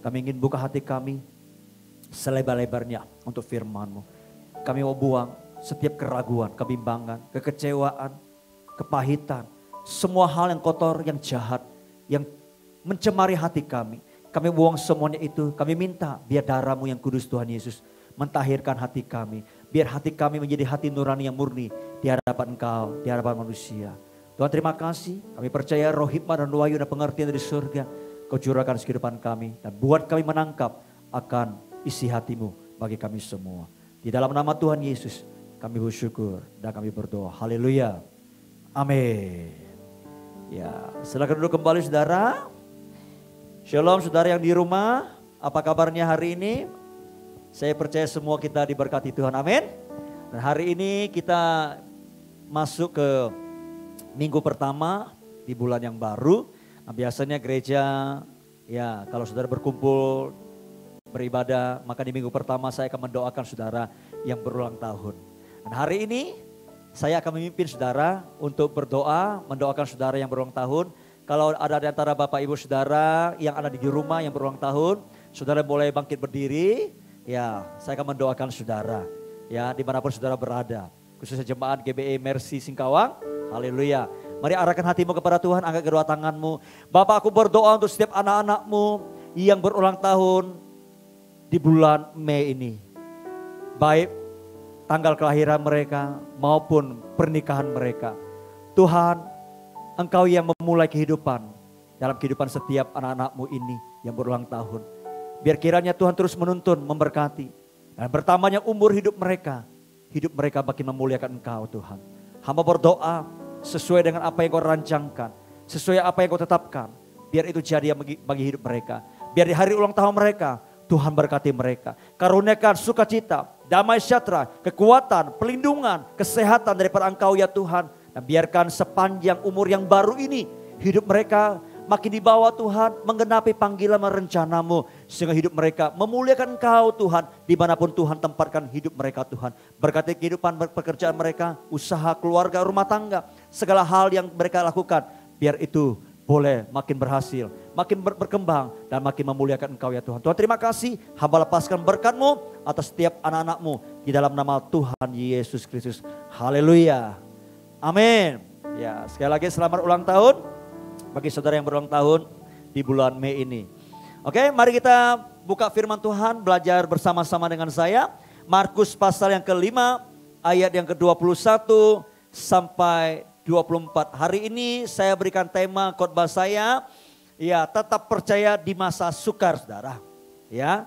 Kami ingin buka hati kami selebar-lebarnya untuk firman-Mu. Kami mau buang setiap keraguan, kebimbangan, kekecewaan, kepahitan. Semua hal yang kotor, yang jahat, yang mencemari hati kami. Kami buang semuanya itu. Kami minta biar darah-Mu yang kudus Tuhan Yesus mentahirkan hati kami. Biar hati kami menjadi hati nurani yang murni di hadapan Engkau, di hadapan manusia. Tuhan terima kasih. Kami percaya roh hikmah dan wahyu dan pengertian dari surga Kau curahkan kehidupan kami. Dan buat kami menangkap akan isi hati-Mu bagi kami semua. Di dalam nama Tuhan Yesus kami bersyukur dan kami berdoa. Haleluya. Amin. Ya, silakan duduk kembali saudara. Shalom saudara yang di rumah, apa kabarnya hari ini? Saya percaya semua kita diberkati Tuhan, amin. Dan hari ini kita masuk ke minggu pertama di bulan yang baru. Nah, biasanya gereja, ya kalau saudara berkumpul beribadah, maka di minggu pertama saya akan mendoakan saudara yang berulang tahun. Dan hari ini saya akan memimpin saudara untuk berdoa, mendoakan saudara yang berulang tahun. Kalau ada di antara Bapak Ibu Saudara yang ada di rumah yang berulang tahun, saudara boleh bangkit berdiri. Ya, saya akan mendoakan saudara. Ya, dimanapun saudara berada. Khususnya jemaat GBI Mercy Singkawang. Haleluya. Mari arahkan hatimu kepada Tuhan, angkat kedua tanganmu. Bapak, aku berdoa untuk setiap anak-anakmu yang berulang tahun di bulan Mei ini. Baik tanggal kelahiran mereka maupun pernikahan mereka. Tuhan, Engkau yang memulai kehidupan dalam kehidupan setiap anak-anakmu ini yang berulang tahun. Biar kiranya Tuhan terus menuntun, memberkati. Dan bertambahnya umur hidup mereka makin memuliakan Engkau Tuhan. Hamba berdoa sesuai dengan apa yang Kau rancangkan, sesuai apa yang Kau tetapkan. Biar itu jadi bagi hidup mereka. Biar di hari ulang tahun mereka, Tuhan berkati mereka. Karuniakan sukacita, damai sejahtera, kekuatan, pelindungan, kesehatan daripada Engkau ya Tuhan. Dan biarkan sepanjang umur yang baru ini hidup mereka makin dibawa Tuhan menggenapi panggilan dan rencana-Mu. Sehingga hidup mereka memuliakan Engkau Tuhan dimanapun Tuhan tempatkan hidup mereka Tuhan. Berkati kehidupan pekerjaan mereka, usaha, keluarga, rumah tangga. Segala hal yang mereka lakukan biar itu boleh makin berhasil, makin berkembang dan makin memuliakan Engkau ya Tuhan. Tuhan terima kasih, hamba lepaskan berkat-Mu atas setiap anak-anak-Mu di dalam nama Tuhan Yesus Kristus. Haleluya. Amin. Ya, sekali lagi selamat ulang tahun bagi saudara yang berulang tahun di bulan Mei ini. Oke, mari kita buka firman Tuhan, belajar bersama-sama dengan saya. Markus pasal yang ke-5 ayat yang ke-21 sampai 24. Hari ini saya berikan tema khotbah saya, ya tetap percaya di masa sukar saudara. Ya,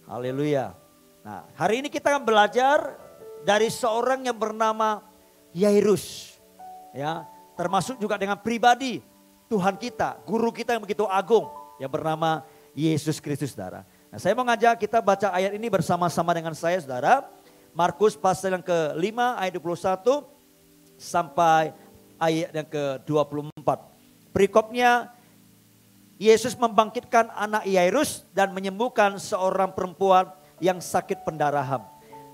haleluya. Nah, hari ini kita akan belajar dari seorang yang bernama Yairus. Ya, termasuk juga dengan pribadi Tuhan kita, guru kita yang begitu agung yang bernama Yesus Kristus saudara. Nah, saya mau ngajak kita baca ayat ini bersama-sama dengan saya saudara. Markus pasal yang ke-5 ayat 21 sampai ayat yang ke-24. Perikopnya, Yesus membangkitkan anak Yairus dan menyembuhkan seorang perempuan yang sakit pendarahan.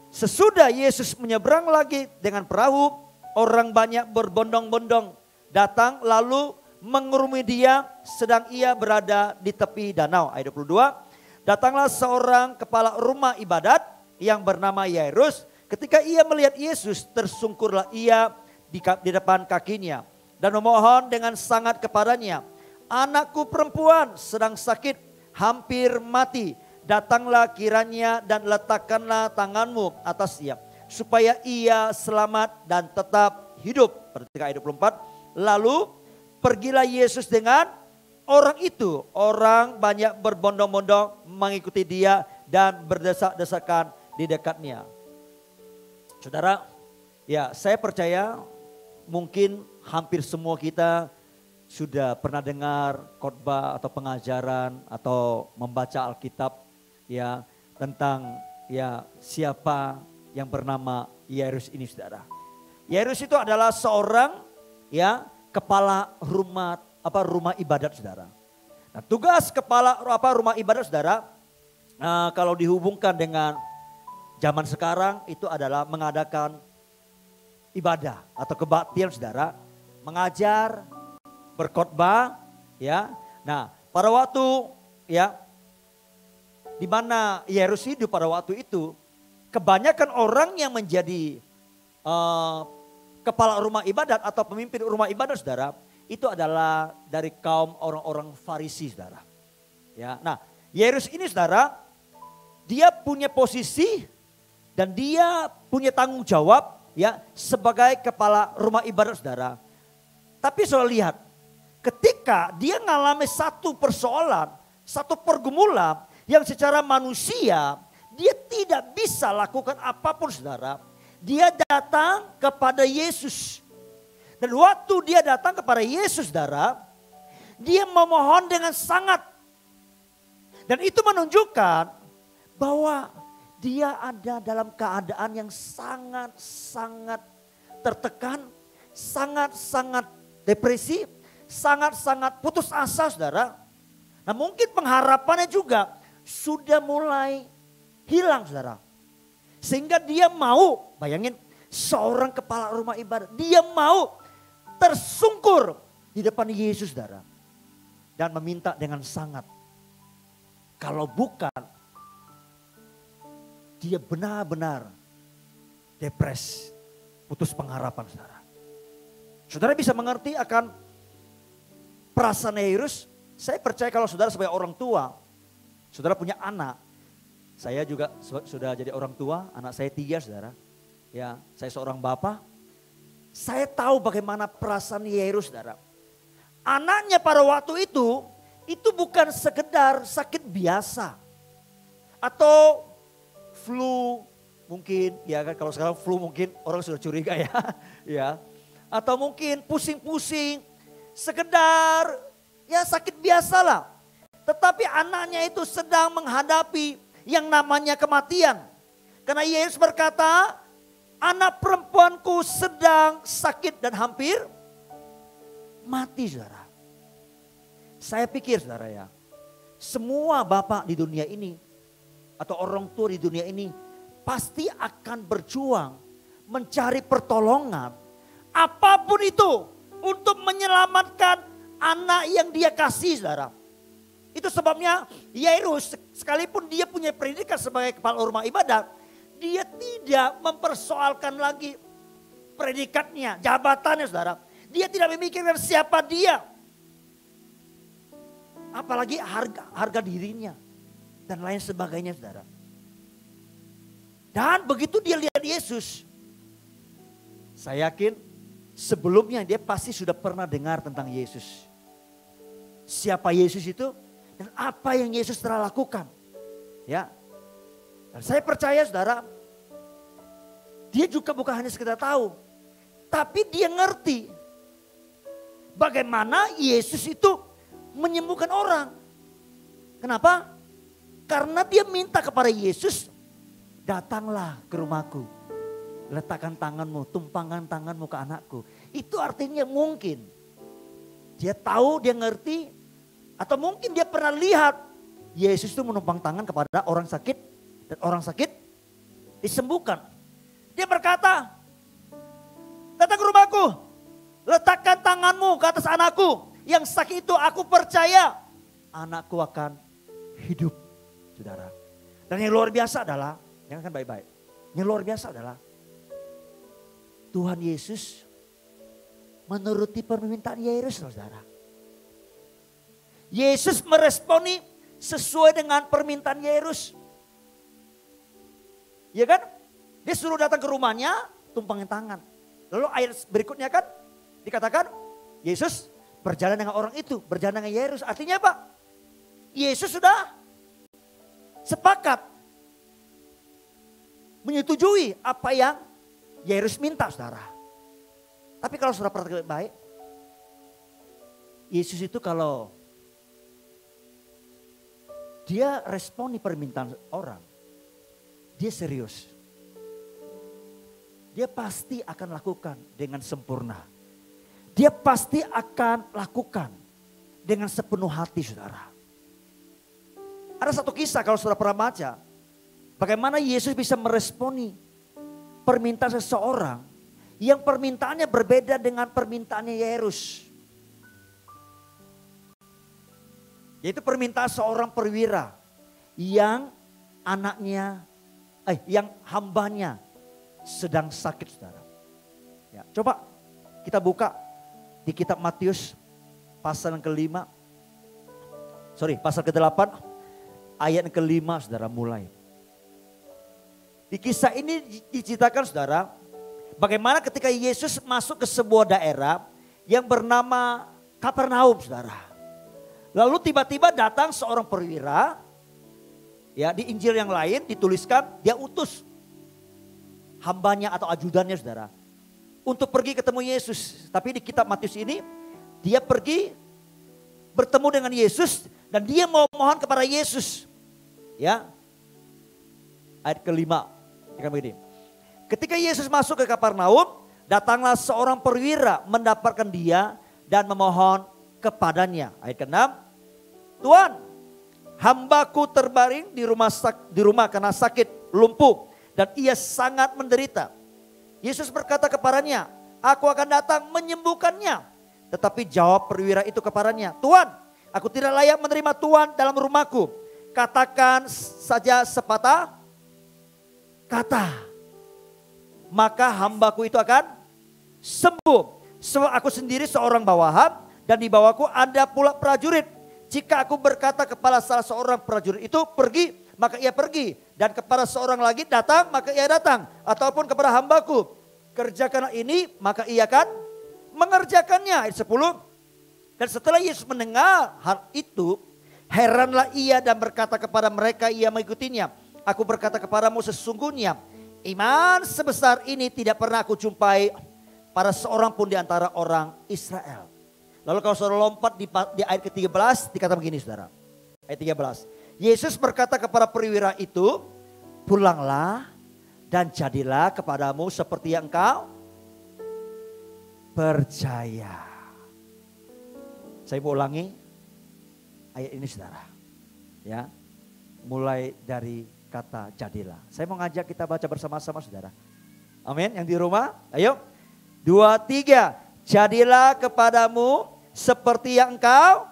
Sesudah Yesus menyeberang lagi dengan perahu, orang banyak berbondong-bondong datang lalu mengerumuni dia sedang ia berada di tepi danau. Ayat 22, datanglah seorang kepala rumah ibadat yang bernama Yairus. Ketika ia melihat Yesus, tersungkurlah ia di depan kakinya dan memohon dengan sangat kepadanya, anakku perempuan sedang sakit, hampir mati. Datanglah kiranya dan letakkanlah tanganmu atasnya, supaya ia selamat dan tetap hidup. Perhatikan ayat 24. Lalu pergilah Yesus dengan orang itu. Orang banyak berbondong-bondong mengikuti dia dan berdesak-desakan di dekatnya. Saudara, ya saya percaya mungkin hampir semua kita sudah pernah dengar khotbah atau pengajaran atau membaca Alkitab ya tentang ya siapa yang bernama Yairus ini saudara. Yairus itu adalah seorang ya kepala rumah ibadat saudara. Nah, tugas kepala rumah ibadat saudara kalau dihubungkan dengan zaman sekarang itu adalah mengadakan ibadah atau kebaktian saudara, mengajar, berkhotbah ya. Nah, pada waktu ya di mana Yairus hidup pada waktu itu, kebanyakan orang yang menjadi kepala rumah ibadat atau pemimpin rumah ibadat, saudara, itu adalah dari kaum orang-orang Farisi, saudara. Ya, nah, Yairus ini, saudara, dia punya posisi dan dia punya tanggung jawab, ya, sebagai kepala rumah ibadat, saudara. Tapi saudara lihat, ketika dia mengalami satu persoalan, satu pergumulan yang secara manusia dia tidak bisa lakukan apapun, saudara. Dia datang kepada Yesus. Dan waktu dia datang kepada Yesus, saudara, dia memohon dengan sangat. Dan itu menunjukkan bahwa dia ada dalam keadaan yang sangat-sangat tertekan, sangat-sangat depresi, sangat-sangat putus asa, saudara. Nah, mungkin pengharapannya juga sudah mulai hilang, saudara. Sehingga dia mau, bayangin seorang kepala rumah ibadat, dia mau tersungkur di depan Yesus, saudara. Dan meminta dengan sangat. Kalau bukan, dia benar-benar depres, putus pengharapan, saudara. Saudara bisa mengerti akan perasaan Yairus. Saya percaya kalau saudara sebagai orang tua, saudara punya anak. Saya juga sudah jadi orang tua, anak saya 3, saudara. Ya, saya seorang bapak. Saya tahu bagaimana perasaan Yairus, saudara. Anaknya pada waktu itu bukan sekedar sakit biasa. Atau flu mungkin, ya kan, kalau sekarang flu mungkin orang sudah curiga ya. Ya. Atau mungkin pusing-pusing, sekedar ya sakit biasa lah. Tetapi anaknya itu sedang menghadapi yang namanya kematian. Karena Yesus berkata, anak perempuanku sedang sakit dan hampir mati, saudara. Saya pikir, saudara, ya, semua bapak di dunia ini atau orang tua di dunia ini pasti akan berjuang mencari pertolongan apapun itu untuk menyelamatkan anak yang dia kasih, saudara. Itu sebabnya Yairus, sekalipun dia punya pendidikan sebagai kepala rumah ibadat, dia tidak mempersoalkan lagi predikatnya, jabatannya, saudara. Dia tidak memikirkan siapa dia. Apalagi harga dirinya dan lain sebagainya, saudara. Dan begitu dia lihat Yesus, saya yakin sebelumnya dia pasti sudah pernah dengar tentang Yesus. Siapa Yesus itu dan apa yang Yesus telah lakukan. Ya. Dan saya percaya, saudara, dia juga bukan hanya sekedar tahu, tapi dia ngerti bagaimana Yesus itu menyembuhkan orang. Kenapa? Karena dia minta kepada Yesus, datanglah ke rumahku, letakkan tanganmu, tumpangkan tanganmu ke anakku. Itu artinya mungkin dia tahu, dia ngerti, atau mungkin dia pernah lihat Yesus itu menumpang tangan kepada orang sakit dan orang sakit disembuhkan. Dia berkata, datang ke rumahku, letakkan tanganmu ke atas anakku yang sakit itu, aku percaya anakku akan hidup, saudara. Dan yang luar biasa adalah, dengarkan baik-baik, yang luar biasa adalah Tuhan Yesus menuruti permintaan Yairus, saudara. Yesus meresponi sesuai dengan permintaan Yairus. Ya kan? Dia suruh datang ke rumahnya, tumpangin tangan. Lalu ayat berikutnya kan dikatakan Yesus berjalan dengan orang itu, berjalan dengan Yairus. Artinya apa? Yesus sudah sepakat menyetujui apa yang Yairus minta, saudara. Tapi kalau saudara perhatikan baik, Yesus itu kalau dia responi permintaan orang, dia serius. Dia pasti akan lakukan dengan sempurna. Dia pasti akan lakukan dengan sepenuh hati, saudara. Ada satu kisah kalau saudara pernah baca, bagaimana Yesus bisa meresponi permintaan seseorang yang permintaannya berbeda dengan permintaannya Yairus. Yaitu permintaan seorang perwira yang yang hambanya sedang sakit, saudara. Ya, coba kita buka di kitab Matius pasal yang pasal ke-8 ayat yang ke-5, saudara, mulai. Di kisah ini diceritakan, saudara, bagaimana ketika Yesus masuk ke sebuah daerah yang bernama Kapernaum, saudara. Lalu tiba-tiba datang seorang perwira, ya, di Injil yang lain dituliskan dia utus hambanya atau ajudannya, saudara, untuk pergi ketemu Yesus. Tapi di kitab Matius ini dia pergi bertemu dengan Yesus dan dia mau mohon kepada Yesus. Ya. Ayat ke-5 begini. Ketika Yesus masuk ke Kapernaum, datanglah seorang perwira mendapatkan dia dan memohon kepadanya. Ayat ke-6. Tuhan, hambaku terbaring di rumah karena sakit, lumpuh, dan ia sangat menderita. Yesus berkata kepadanya, aku akan datang menyembuhkannya. Tetapi jawab perwira itu kepadanya, Tuhan, aku tidak layak menerima Tuhan dalam rumahku. Katakan saja sepatah kata, maka hambaku itu akan sembuh. Sebab aku sendiri seorang bawahan dan di bawahku ada pula prajurit. Jika aku berkata kepada salah seorang prajurit itu pergi, maka ia pergi. Dan kepada seorang lagi datang, maka ia datang. Ataupun kepada hambaku, kerjakanlah ini, maka ia akan mengerjakannya. Ayat 10. Dan setelah Yesus mendengar hal itu, heranlah ia dan berkata kepada mereka ia mengikutinya, aku berkata kepadamu sesungguhnya, iman sebesar ini tidak pernah aku jumpai pada seorang pun di antara orang Israel. Lalu kalau saudara lompat di ayat ke-13, dikatakan begini, saudara. Ayat 13. Yesus berkata kepada perwira itu, pulanglah dan jadilah kepadamu seperti yang engkau percaya. Saya mau ulangi ayat ini, saudara. Ya, mulai dari kata jadilah. Saya mau ngajak kita baca bersama-sama, saudara. Amin. Yang di rumah, ayo. 2, 3. Jadilah kepadamu seperti yang engkau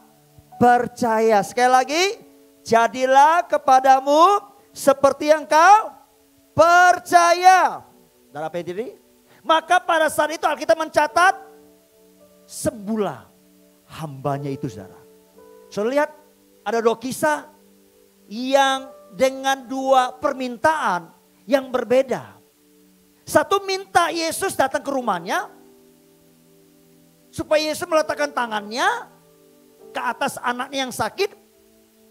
percaya. Sekali lagi. Jadilah kepadamu seperti yang kau percaya. Dan apa yang jadi? Maka pada saat itu Alkitab mencatat sembuhlah hambanya itu, saudara. Saudara lihat ada 2 kisah yang dengan 2 permintaan yang berbeda. Satu minta Yesus datang ke rumahnya supaya Yesus meletakkan tangannya ke atas anaknya yang sakit.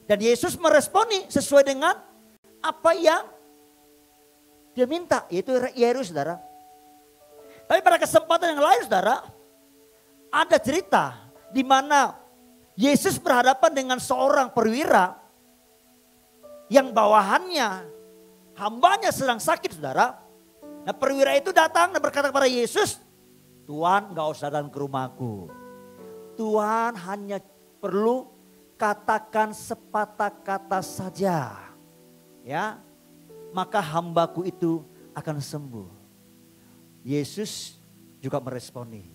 Dan Yesus meresponi sesuai dengan apa yang dia minta, yaitu Yairus, saudara. Tapi pada kesempatan yang lain, saudara, ada cerita di mana Yesus berhadapan dengan seorang perwira yang bawahannya, hambanya sedang sakit, saudara. Nah, perwira itu datang dan berkata kepada Yesus, Tuhan, gak usah datang ke rumahku. Tuhan hanya perlu katakan sepatah kata saja, ya, maka hambaku itu akan sembuh. Yesus juga meresponi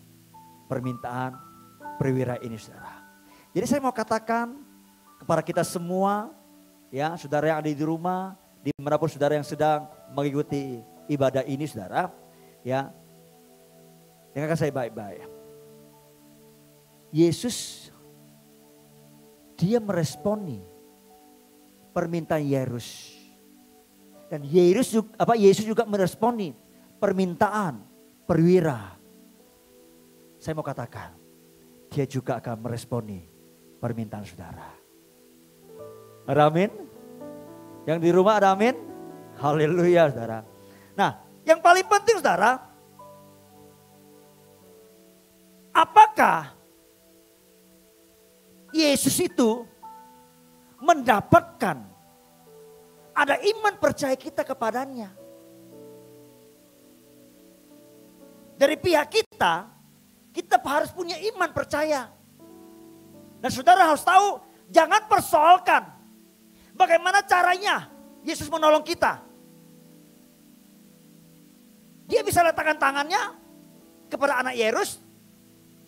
permintaan perwira ini, saudara. Jadi saya mau katakan kepada kita semua, ya, saudara yang ada di rumah, dimanapun saudara yang sedang mengikuti ibadah ini, saudara, ya, dengarkan saya baik-baik. Yesus, dia meresponi permintaan Yairus. Dan Yesus juga meresponi permintaan perwira. Saya mau katakan, dia juga akan meresponi permintaan saudara. Ada amin? Yang di rumah ada amin? Haleluya, saudara. Nah, yang paling penting, saudara, apakah Yesus itu mendapatkan ada iman percaya kita kepadanya. Dari pihak kita harus punya iman percaya. Dan saudara harus tahu, jangan persoalkan bagaimana caranya Yesus menolong kita. Dia bisa letakkan tangannya kepada anak Yairus,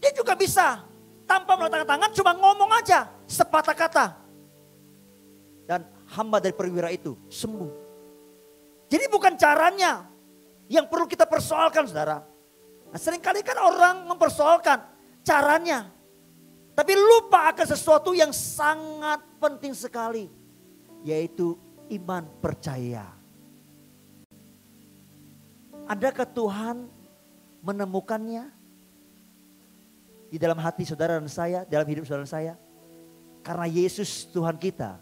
dia juga bisa tanpa meletakkan tangan, cuma ngomong aja sepatah kata. Dan hamba dari perwira itu sembuh. Jadi bukan caranya yang perlu kita persoalkan saudara. Nah, seringkali kan orang mempersoalkan caranya. Tapi lupa akan sesuatu yang sangat penting sekali. Yaitu iman percaya. Adakah Tuhan menemukannya di dalam hati saudara dan saya, dalam hidup saudara dan saya? Karena Yesus Tuhan kita,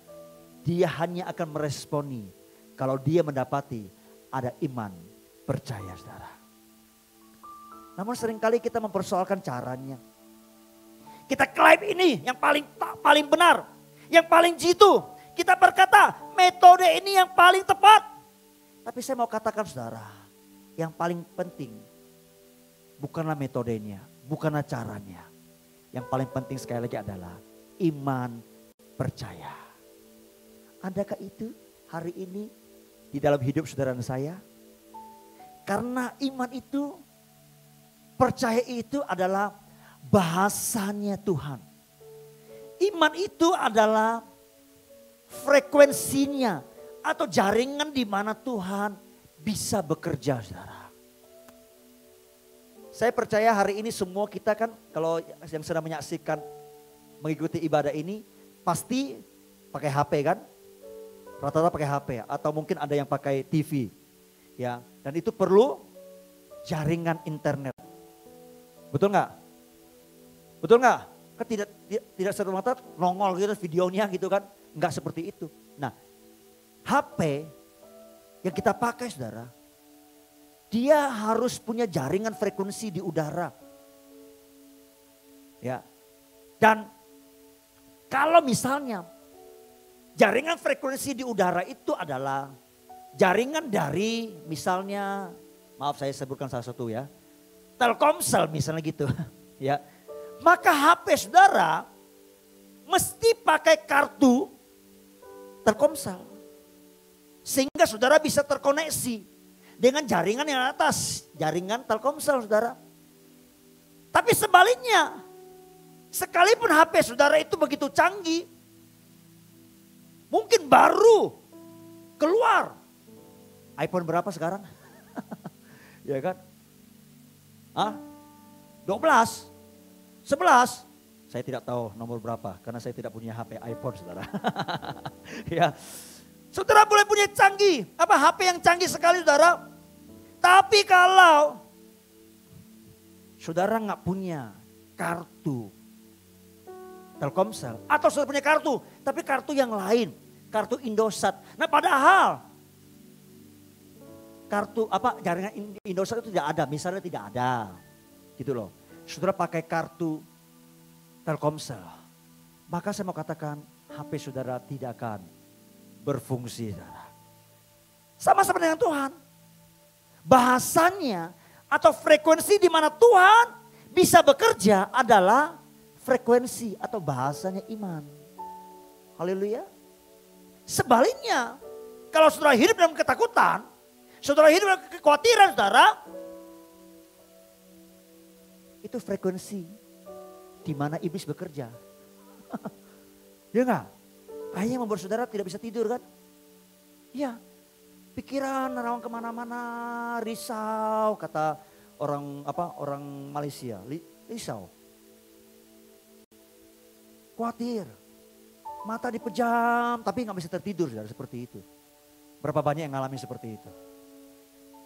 dia hanya akan meresponi kalau dia mendapati ada iman percaya saudara. Namun seringkali kita mempersoalkan caranya. Kita klaim ini yang paling benar, yang paling jitu. Kita berkata metode ini yang paling tepat. Tapi saya mau katakan saudara, yang paling penting bukanlah metodenya, bukanlah caranya. Yang paling penting sekali lagi adalah iman percaya. Adakah itu hari ini di dalam hidup saudara dan saya? Karena iman itu, percaya itu adalah bahasanya Tuhan. Iman itu adalah frekuensinya atau jaringan di mana Tuhan bisa bekerja saudara. Saya percaya hari ini semua kita kan kalau yang sedang menyaksikan mengikuti ibadah ini pasti pakai HP kan? Rata-rata pakai HP ya, atau mungkin ada yang pakai TV ya. Dan itu perlu jaringan internet. Betul nggak? Betul nggak? Kan tidak serta-merta nongol gitu videonya gitu kan? Nggak seperti itu. Nah, HP yang kita pakai saudara, dia harus punya jaringan frekuensi di udara. Ya. Dan kalau misalnya jaringan frekuensi di udara itu adalah jaringan dari misalnya, maaf saya sebutkan salah satu ya, Telkomsel misalnya gitu. Ya, maka HP saudara mesti pakai kartu Telkomsel. Sehingga saudara bisa terkoneksi dengan jaringan yang atas, jaringan Telkomsel saudara. Tapi sebaliknya, sekalipun HP saudara itu begitu canggih, mungkin baru keluar. iPhone berapa sekarang? Ya kan? 12, 11. Saya tidak tahu nomor berapa karena saya tidak punya HP iPhone saudara. Ya. Saudara boleh punya HP yang canggih sekali saudara. Tapi kalau saudara nggak punya kartu Telkomsel atau saudara punya kartu, tapi kartu yang lain, kartu Indosat. Nah, padahal kartu jaringan Indosat itu tidak ada, misalnya tidak ada. Gitu loh. Saudara pakai kartu Telkomsel. Maka saya mau katakan HP saudara tidak akan berfungsi saudara. Sama seperti dengan Tuhan. Bahasanya atau frekuensi di mana Tuhan bisa bekerja adalah frekuensi atau bahasanya iman. Haleluya. Sebaliknya, kalau saudara hidup dalam ketakutan, saudara hidup dalam kekhawatiran saudara, itu frekuensi di mana iblis bekerja. Ya enggak? Akhirnya membuat saudara tidak bisa tidur kan? Iya. Pikiran nerawang kemana-mana, risau, kata orang Malaysia, risau. Khawatir, mata dipejam tapi nggak bisa tertidur saudara, seperti itu. Berapa banyak yang ngalamin seperti itu?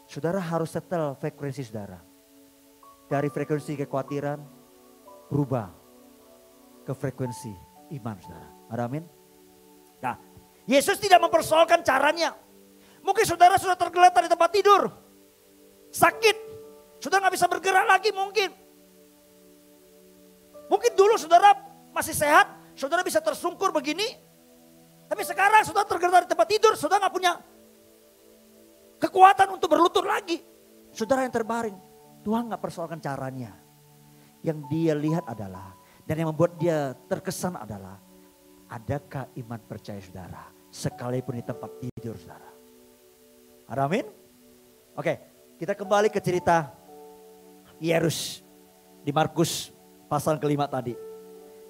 Saudara harus setel frekuensi saudara. Dari frekuensi kekhawatiran berubah ke frekuensi iman saudara. Ada amin? Nah, Yesus tidak mempersoalkan caranya. Mungkin saudara sudah tergeletak di tempat tidur. Sakit. Saudara nggak bisa bergerak lagi mungkin. Mungkin dulu saudara masih sehat. Saudara bisa tersungkur begini. Tapi sekarang saudara tergeletak di tempat tidur. Saudara nggak punya kekuatan untuk berlutut lagi. Saudara yang terbaring. Tuhan nggak persoalkan caranya. Yang dia lihat adalah. Dan yang membuat dia terkesan adalah. Adakah iman percaya saudara? Sekalipun di tempat tidur saudara. Ada amin? Oke, kita kembali ke cerita Yairus di Markus pasal ke-5 tadi.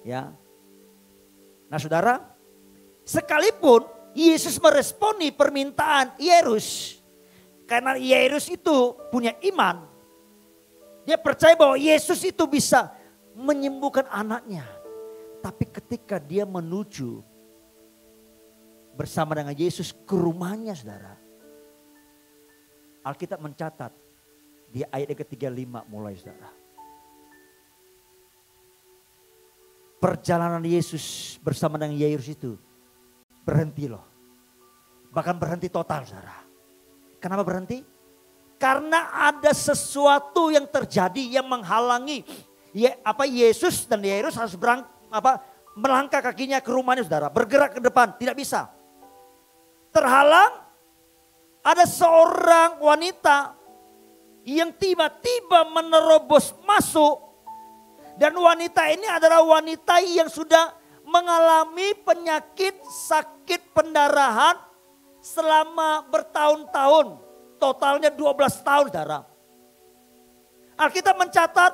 Ya. Nah saudara, sekalipun Yesus meresponi permintaan Yairus. Karena Yairus itu punya iman. Dia percaya bahwa Yesus itu bisa menyembuhkan anaknya. Tapi ketika dia menuju bersama dengan Yesus ke rumahnya, saudara. Alkitab mencatat di ayat yang ke-35 mulai, saudara. Perjalanan Yesus bersama dengan Yairus itu berhenti loh. Bahkan berhenti total, saudara. Kenapa berhenti? Karena ada sesuatu yang terjadi yang menghalangi Yesus dan Yairus harus melangkah kakinya ke rumahnya, saudara. Bergerak ke depan, tidak bisa. Terhalang, ada seorang wanita yang tiba-tiba menerobos masuk. Dan wanita ini adalah wanita yang sudah mengalami penyakit sakit pendarahan selama bertahun-tahun. Totalnya 12 tahun, saudara. Alkitab mencatat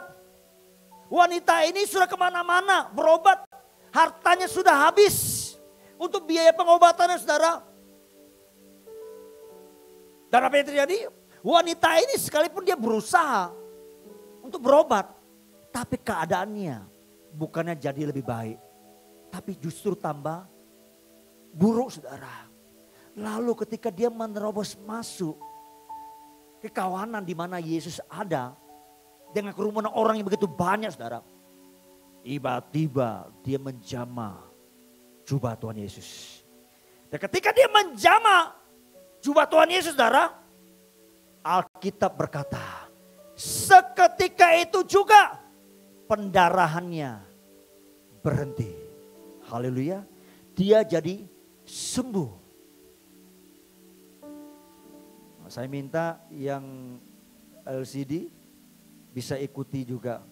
wanita ini sudah kemana-mana berobat. Hartanya sudah habis untuk biaya pengobatannya, saudara. Dan apa yang terjadi? Wanita ini sekalipun dia berusaha untuk berobat. Tapi keadaannya bukannya jadi lebih baik. Tapi justru tambah buruk, saudara. Lalu ketika dia menerobos masuk ke kawanan di mana Yesus ada. Dengan kerumunan orang yang begitu banyak, saudara. Tiba-tiba dia menjamah jubah Tuhan Yesus. Dan ketika dia menjamah jubah Tuhan Yesus, saudara. Alkitab berkata, seketika itu juga pendarahannya berhenti. Haleluya. Dia jadi sembuh. Saya minta yang LCD bisa ikuti juga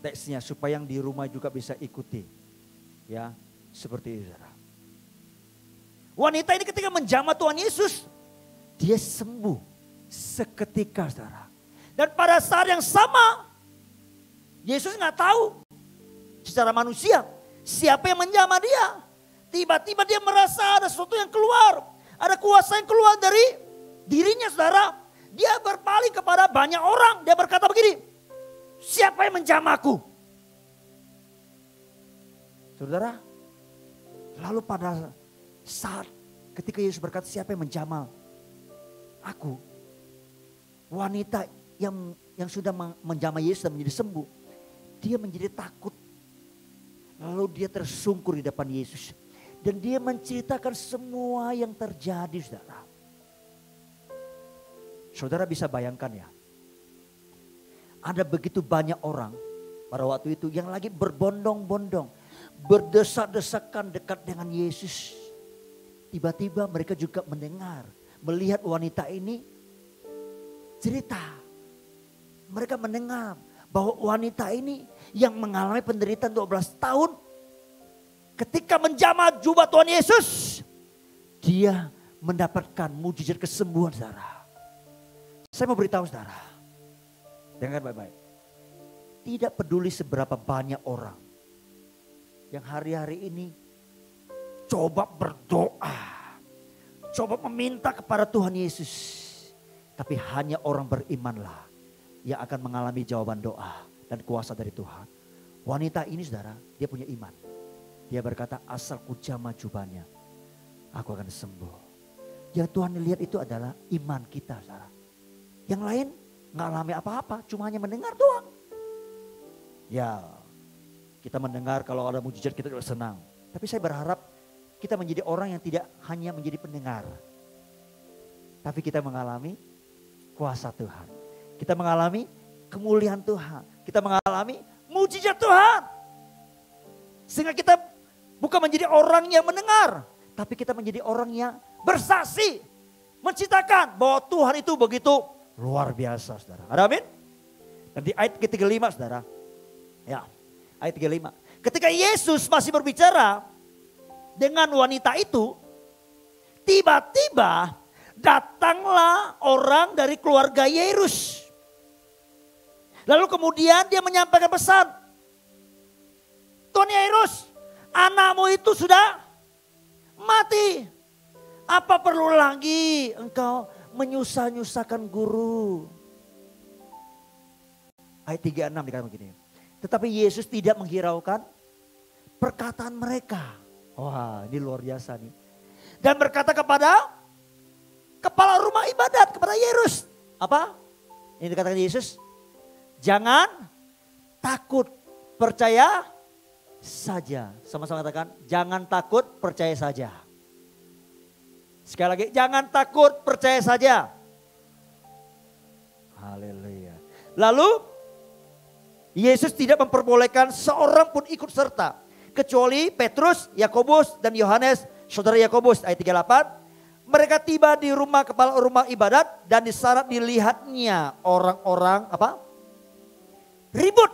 teksnya supaya yang di rumah juga bisa ikuti. Ya, seperti itu, saudara. Wanita ini ketika menjamah Tuhan Yesus, dia sembuh seketika, saudara. Dan pada saat yang sama, Yesus nggak tahu secara manusia siapa yang menjamah dia. Tiba-tiba dia merasa ada sesuatu yang keluar, ada kuasa yang keluar dari dirinya, saudara. Dia berpaling kepada banyak orang. Dia berkata begini, siapa yang menjamahku? Saudara, lalu pada saat ketika Yesus berkata siapa yang menjamah aku, wanita yang sudah menjamah Yesus dan menjadi sembuh, dia menjadi takut. Lalu dia tersungkur di depan Yesus. Dan dia menceritakan semua yang terjadi, saudara. Saudara bisa bayangkan ya, ada begitu banyak orang pada waktu itu yang lagi berbondong-bondong, berdesak-desakan dekat dengan Yesus. Tiba-tiba mereka juga mendengar, melihat wanita ini cerita. Mereka mendengar bahwa wanita ini yang mengalami penderitaan 12 tahun, ketika menjamah jubah Tuhan Yesus, dia mendapatkan mujizat kesembuhan, saudara. Saya mau beritahu, saudara, dengar baik-baik. Tidak peduli seberapa banyak orang yang hari-hari ini coba berdoa, coba meminta kepada Tuhan Yesus. Tapi hanya orang berimanlah yang akan mengalami jawaban doa dan kuasa dari Tuhan. Wanita ini, saudara, dia punya iman. Dia berkata, asal ku jamah jubahnya, aku akan sembuh. Yang Tuhan lihat itu adalah iman kita, saudara. Yang lain nggak alami apa-apa, cuma hanya mendengar doang. Ya, kita mendengar kalau ada mujizat kita juga senang. Tapi saya berharap kita menjadi orang yang tidak hanya menjadi pendengar. Tapi kita mengalami kuasa Tuhan. Kita mengalami kemuliaan Tuhan. Kita mengalami mujizat Tuhan. Sehingga kita bukan menjadi orang yang mendengar. Tapi kita menjadi orang yang bersaksi. Menceritakan bahwa Tuhan itu begitu luar biasa, saudara. Ada amin? Dan di ayat ke-35, saudara. Ya, ayat 35. Ketika Yesus masih berbicara dengan wanita itu, tiba-tiba datanglah orang dari keluarga Yairus. Lalu kemudian dia menyampaikan pesan. Tuan Yairus, anakmu itu sudah mati. Apa perlu lagi engkau menyusah-nyusahkan guru? Ayat 36 dikatakan begini. Tetapi Yesus tidak menghiraukan perkataan mereka. Wah, ini luar biasa nih. Dan berkata kepada kepala rumah ibadat, kepada Yairus. Apa? Ini dikatakan Yesus. Jangan takut, percaya saja. Sama-sama katakan, jangan takut, percaya saja. Sekali lagi, jangan takut, percaya saja. Haleluya. Lalu Yesus tidak memperbolehkan seorang pun ikut serta. Kecuali Petrus, Yakobus dan Yohanes, saudara Yakobus. Ayat 38. Mereka tiba di rumah kepala rumah ibadat dan di sana dilihatnya orang-orang apa? Ribut.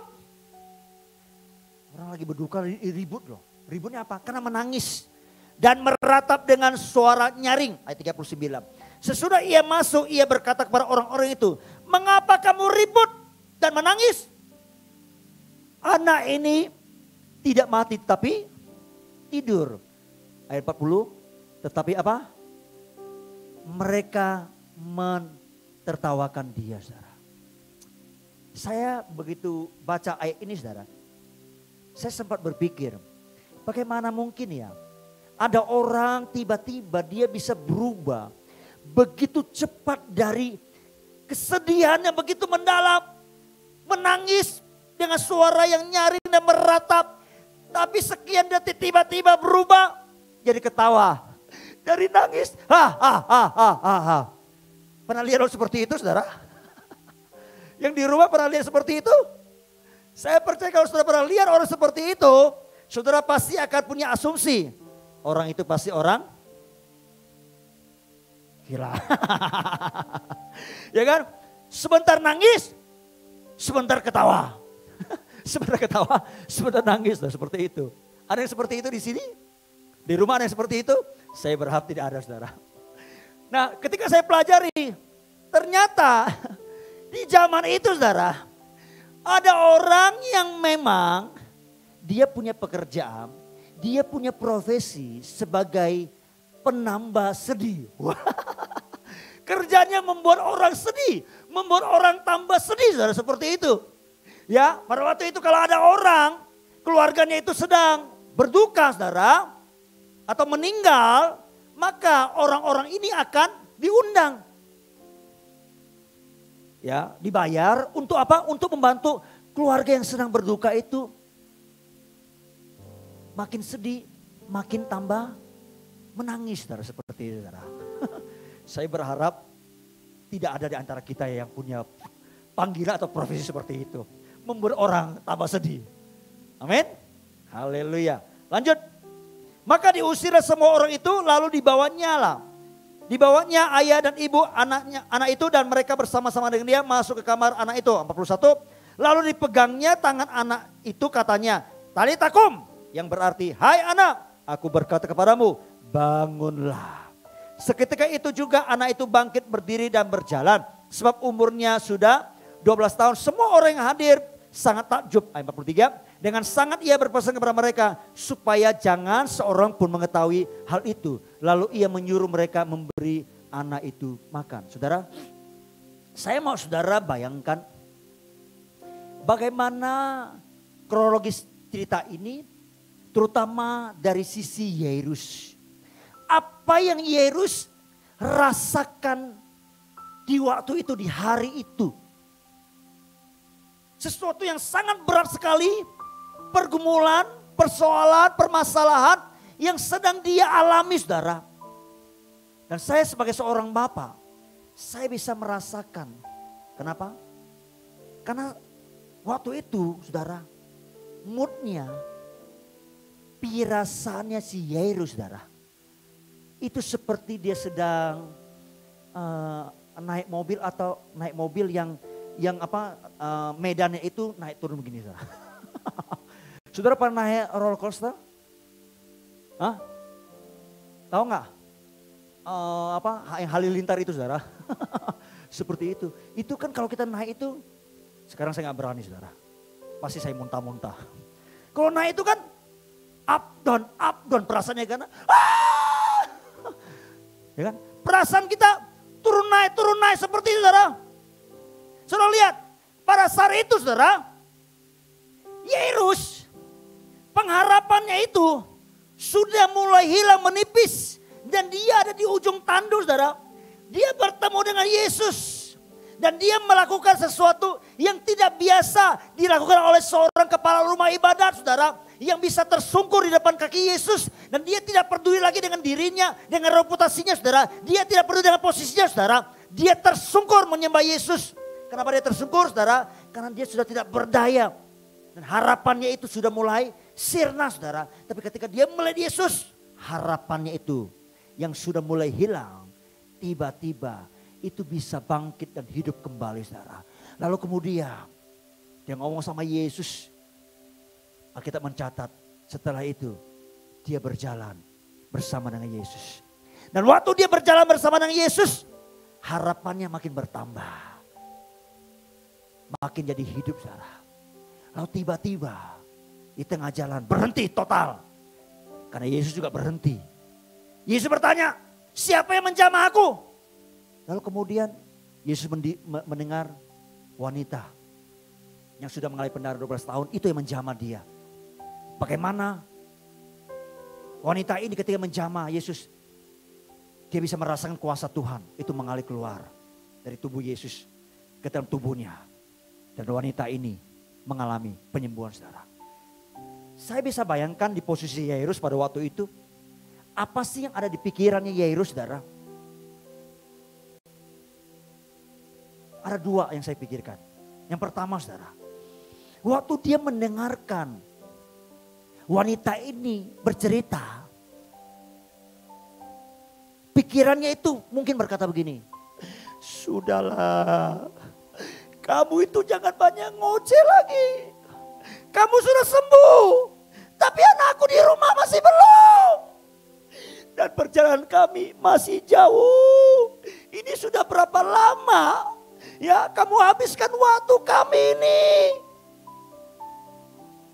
Orang lagi berduka ribut loh. Ributnya apa? Karena menangis. Dan meratap dengan suara nyaring. Ayat 39. Sesudah ia masuk, ia berkata kepada orang-orang itu. Mengapa kamu ribut dan menangis? Anak ini tidak mati tapi tidur. Ayat 40. Tetapi apa? Mereka mentertawakan dia, saudara. Saya begitu baca ayat ini, saudara. Saya sempat berpikir, bagaimana mungkin ya ada orang tiba-tiba dia bisa berubah begitu cepat dari kesedihan yang begitu mendalam, menangis dengan suara yang nyaring dan meratap. Tapi sekian detik tiba-tiba berubah jadi ketawa. Dari nangis, ha. Pernah lihat orang seperti itu, saudara? Yang di rumah pernah lihat seperti itu? Saya percaya kalau saudara pernah lihat orang seperti itu, saudara pasti akan punya asumsi. Orang itu pasti orang gila. Ya kan? Sebentar nangis, sebentar ketawa. Sebentar ketawa, sebentar nangis. Nah, seperti itu. Ada yang seperti itu di sini? Di rumah ada yang seperti itu? Saya berharap tidak ada, saudara. Nah, ketika saya pelajari, ternyata di zaman itu, saudara, ada orang yang memang dia punya pekerjaan, dia punya profesi sebagai penambah sedih. Kerjanya membuat orang sedih, membuat orang tambah sedih, saudara, seperti itu. Ya, pada waktu itu kalau ada orang, keluarganya itu sedang berduka, saudara, atau meninggal, maka orang-orang ini akan diundang. Ya, dibayar untuk apa? Untuk membantu keluarga yang sedang berduka itu. Makin sedih, makin tambah menangis, saudara, seperti itu, saudara. Saya berharap tidak ada di antara kita yang punya panggilan atau profesi seperti itu. Membuat orang tambah sedih. Amin. Haleluya. Lanjut. Maka diusirlah semua orang itu lalu dibawanya ayah dan ibu anak itu dan mereka bersama-sama dengan dia masuk ke kamar anak itu. 41. Lalu dipegangnya tangan anak itu katanya, Talita kum, yang berarti hai anak, aku berkata kepadamu, bangunlah. Seketika itu juga anak itu bangkit berdiri dan berjalan. Sebab umurnya sudah 12 tahun. Semua orang yang hadir sangat takjub. Ayat 43. Dengan sangat ia berpesan kepada mereka supaya jangan seorang pun mengetahui hal itu. Lalu ia menyuruh mereka memberi anak itu makan. Saudara, saya mau saudara bayangkan bagaimana kronologis cerita ini terutama dari sisi Yairus. Apa yang Yairus rasakan di waktu itu, di hari itu. Sesuatu yang sangat berat sekali. Pergumulan, persoalan, permasalahan yang sedang dia alami, saudara. Dan saya sebagai seorang bapak, saya bisa merasakan. Kenapa? Karena waktu itu, saudara, moodnya, pirasannya si Yairus, saudara. Itu seperti dia sedang naik mobil atau naik mobil yang medannya itu naik turun begini, saudara. Saudara pernah naik roller coaster? Hah? Tahu nggak? Yang halilintar itu, saudara. Seperti itu. Itu kan kalau kita naik itu, sekarang saya nggak berani, saudara. Pasti saya muntah-muntah. Kalau naik itu kan up down perasaannya karena Ya kan? Perasaan kita turun naik seperti itu saudara. Saudara lihat, pada saat itu saudara, Yairus pengharapannya itu sudah mulai hilang menipis. Dan dia ada di ujung tandu saudara. Dia bertemu dengan Yesus. Dan dia melakukan sesuatu yang tidak biasa dilakukan oleh seorang kepala rumah ibadat saudara. Yang bisa tersungkur di depan kaki Yesus. Dan dia tidak peduli lagi dengan dirinya, dengan reputasinya saudara. Dia tidak peduli dengan posisinya saudara. Dia tersungkur menyembah Yesus. Kenapa dia tersungkur saudara? Karena dia sudah tidak berdaya. Dan harapannya itu sudah mulai sirna saudara. Tapi ketika dia melihat Yesus, harapannya itu yang sudah mulai hilang. Tiba-tiba itu bisa bangkit dan hidup kembali saudara. Lalu kemudian dia ngomong sama Yesus. Alkitab mencatat setelah itu dia berjalan bersama dengan Yesus. Dan waktu dia berjalan bersama dengan Yesus, harapannya makin bertambah. Makin jadi hidup saudara. Lalu tiba-tiba di tengah jalan berhenti total. Karena Yesus juga berhenti. Yesus bertanya, siapa yang menjamah aku? Lalu kemudian Yesus mendengar wanita yang sudah mengalami pendarahan 12 tahun itu yang menjamah dia. Bagaimana wanita ini ketika menjamah Yesus, dia bisa merasakan kuasa Tuhan itu mengalir keluar dari tubuh Yesus ke dalam tubuhnya. Dan wanita ini mengalami penyembuhan saudara. Saya bisa bayangkan di posisi Yairus pada waktu itu, apa sih yang ada di pikirannya Yairus saudara? Ada dua yang saya pikirkan. Yang pertama saudara, waktu dia mendengarkan wanita ini bercerita, pikirannya itu mungkin berkata begini, sudahlah, kamu itu jangan banyak ngoceh lagi. Kamu sudah sembuh, tapi anakku di rumah masih belum. Dan perjalanan kami masih jauh. Ini sudah berapa lama? Ya, kamu habiskan waktu kami ini.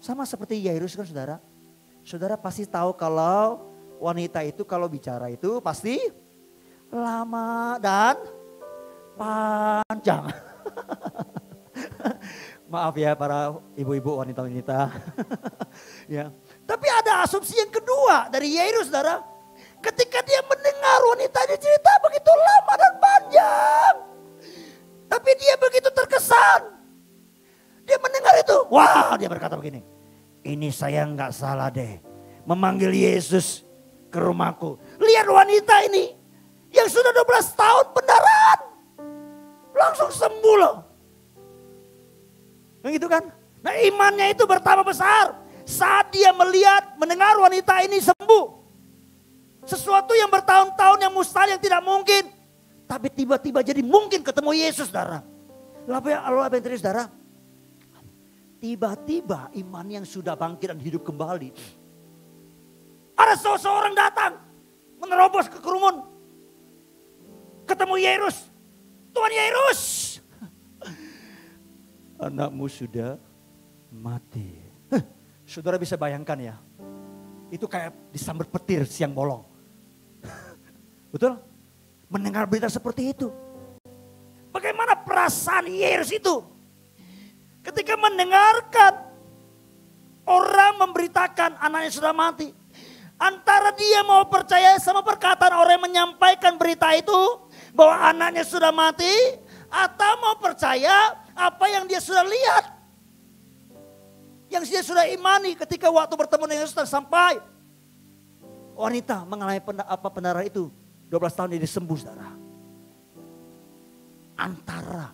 Sama seperti Yairus kan saudara. Saudara pasti tahu kalau wanita itu kalau bicara itu pasti lama dan panjang. Maaf ya para ibu-ibu wanita-wanita. Ya. Tapi ada asumsi yang kedua dari Yairus saudara. Ketika dia mendengar wanita ini cerita begitu lama dan panjang. Tapi dia begitu terkesan. Dia mendengar itu. Wah, dia berkata begini. Ini saya nggak salah deh. Memanggil Yesus ke rumahku. Lihat wanita ini. Yang sudah 12 tahun pendarahan. Langsung sembuh loh. Begitu kan? Nah imannya itu bertambah besar. Saat dia melihat, mendengar wanita ini sembuh. Sesuatu yang bertahun-tahun yang mustahil, yang tidak mungkin. Tapi tiba-tiba jadi mungkin ketemu Yesus saudara. Lalu apa yang terjadi saudara? Tiba-tiba iman yang sudah bangkit dan hidup kembali. Ada seseorang datang. Menerobos ke kerumun. Ketemu Yairus. Tuhan Yairus. Anakmu sudah mati. Saudara bisa bayangkan ya. Itu kayak disambar petir siang bolong. Betul? Mendengar berita seperti itu. Bagaimana perasaan Yairus itu? Ketika mendengarkan orang memberitakan anaknya sudah mati. Antara dia mau percaya sama perkataan orang yang menyampaikan berita itu. Bahwa anaknya sudah mati. Atau mau percaya apa yang dia sudah lihat. Yang dia sudah imani ketika waktu bertemu dengan Yesus sampai. Wanita mengalami pendarahan itu. 12 tahun dia sembuh saudara. Antara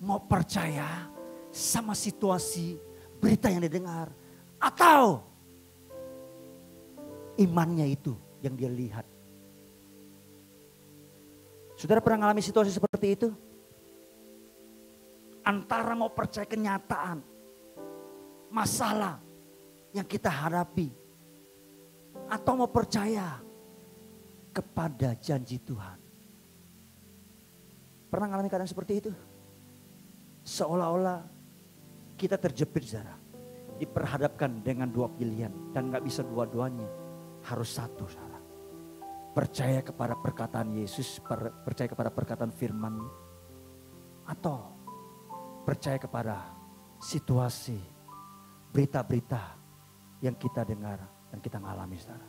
mau percaya sama situasi berita yang didengar. Atau imannya itu yang dia lihat. Saudara pernah mengalami situasi seperti itu? Antara mau percaya kenyataan. Masalah yang kita hadapi. Atau mau percaya kepada janji Tuhan. Pernah mengalami keadaan seperti itu? Seolah-olah kita terjepit saudara. Diperhadapkan dengan dua pilihan. Dan gak bisa dua-duanya. Harus satu saudara. percaya kepada perkataan Yesus, percaya kepada perkataan firman, atau percaya kepada situasi, berita-berita yang kita dengar dan kita mengalami, saudara.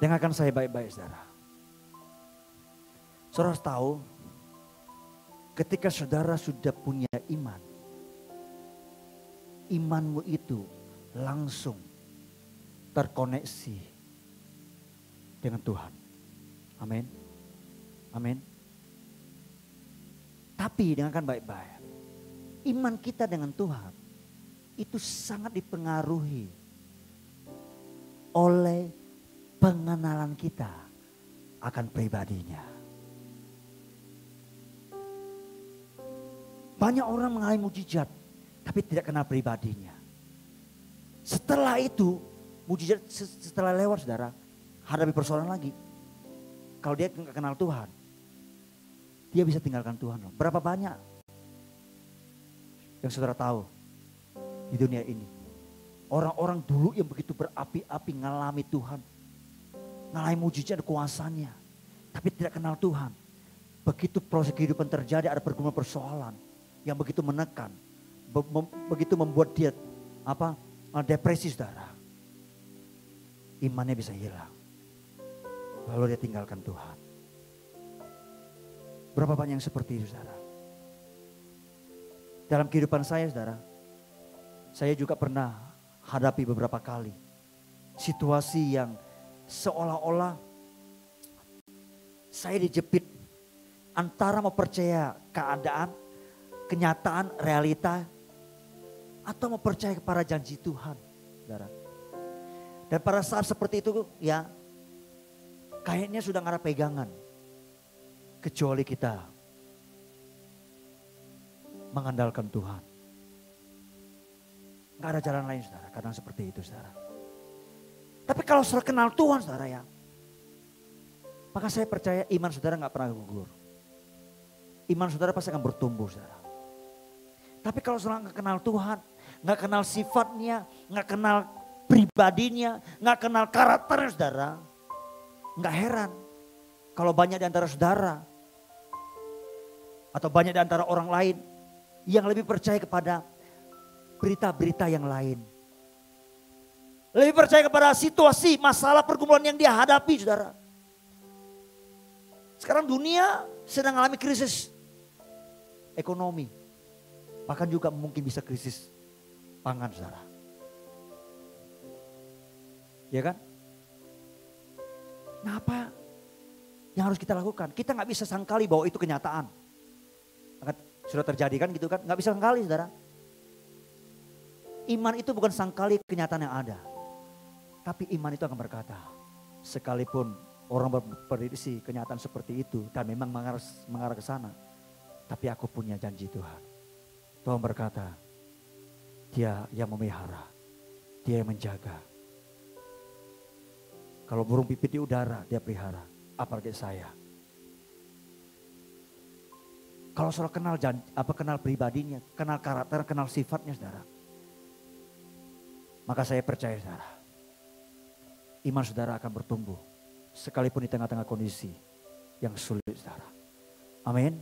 Dengarkan saya baik-baik, saudara. Saudara harus tahu, ketika saudara sudah punya iman, imanmu itu langsung terkoneksi dengan Tuhan. Amin. Amin. Tapi dengarkan baik-baik. Iman kita dengan Tuhan itu sangat dipengaruhi oleh pengenalan kita akan pribadinya. Banyak orang mengalami mujizat tapi tidak kenal pribadinya. Setelah itu, mujizat setelah lewat, saudara, hadapi persoalan lagi. Kalau dia nggak kenal Tuhan, dia bisa tinggalkan Tuhan. Berapa banyak yang saudara tahu di dunia ini, orang-orang dulu yang begitu berapi-api ngalami Tuhan, ngalami mujizat kuasanya, tapi tidak kenal Tuhan. Begitu proses kehidupan terjadi, ada pergumulan persoalan yang begitu menekan, begitu membuat dia depresi, saudara. Imannya bisa hilang. Lalu dia tinggalkan Tuhan. Berapa banyak yang seperti itu, saudara? Dalam kehidupan saya, saudara, saya juga pernah hadapi beberapa kali situasi yang seolah-olah saya dijepit antara mau percaya keadaan, kenyataan, realita, atau mau percaya kepada janji Tuhan, saudara. Dan pada saat seperti itu, ya, kayaknya sudah nggak ada pegangan, kecuali kita mengandalkan Tuhan. Nggak ada jalan lain, saudara, kadang seperti itu, saudara. Tapi kalau saudara kenal Tuhan, saudara, ya, maka saya percaya iman saudara nggak pernah gugur. Iman saudara pasti akan bertumbuh, saudara. Tapi kalau saudara nggak kenal Tuhan, nggak kenal sifatnya, nggak kenal pribadinya, nggak kenal karakternya, saudara, nggak heran kalau banyak di antara saudara atau banyak di antara orang lain yang lebih percaya kepada berita-berita yang lain. Lebih percaya kepada situasi, masalah, pergumulan yang dia hadapi, saudara. Sekarang dunia sedang mengalami krisis ekonomi. Bahkan juga mungkin bisa krisis pangan, saudara. Ya kan? Nah, apa yang harus kita lakukan? Kita nggak bisa sangkali bahwa itu kenyataan. Sudah terjadi kan gitu kan? Nggak bisa sangkali, saudara. Iman itu bukan sangkali kenyataan yang ada. Tapi iman itu akan berkata, sekalipun orang berprediksi kenyataan seperti itu dan memang mengarah ke sana, tapi aku punya janji Tuhan. Tuhan berkata, Dia yang memelihara, Dia yang menjaga. Kalau burung pipit di udara, Dia pelihara, apalagi saya. Kalau saudara kenal pribadinya, kenal karakter, kenal sifatnya, saudara, maka saya percaya, saudara, iman saudara akan bertumbuh sekalipun di tengah-tengah kondisi yang sulit, saudara. Amin.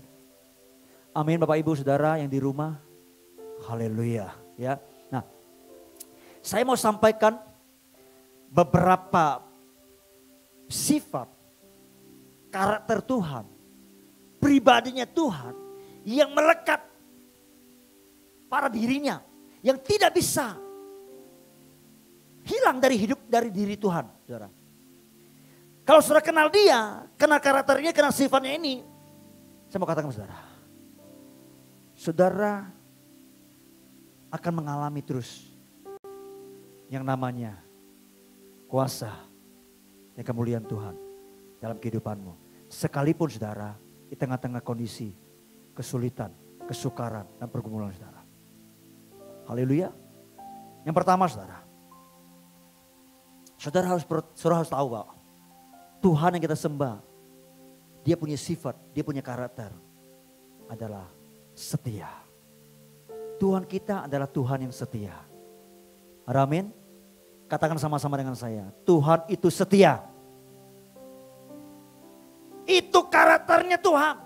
Amin, Bapak Ibu Saudara yang di rumah. Haleluya, ya. Nah, saya mau sampaikan beberapa sifat karakter Tuhan, pribadinya Tuhan yang melekat pada dirinya, yang tidak bisa hilang dari hidup, dari diri Tuhan, saudara. Kalau saudara kenal dia, kenal karakternya, kenal sifatnya ini, saya mau katakan saudara, saudara akan mengalami terus yang namanya kuasa dan kemuliaan Tuhan dalam kehidupanmu. Sekalipun saudara di tengah-tengah kondisi kesulitan, kesukaran dan pergumulan saudara. Haleluya. Yang pertama saudara, saudara harus tahu bahwa Tuhan yang kita sembah, Dia punya sifat, Dia punya karakter adalah setia. Tuhan kita adalah Tuhan yang setia. Amin. Katakan sama-sama dengan saya. Tuhan itu setia. Itu karakternya Tuhan.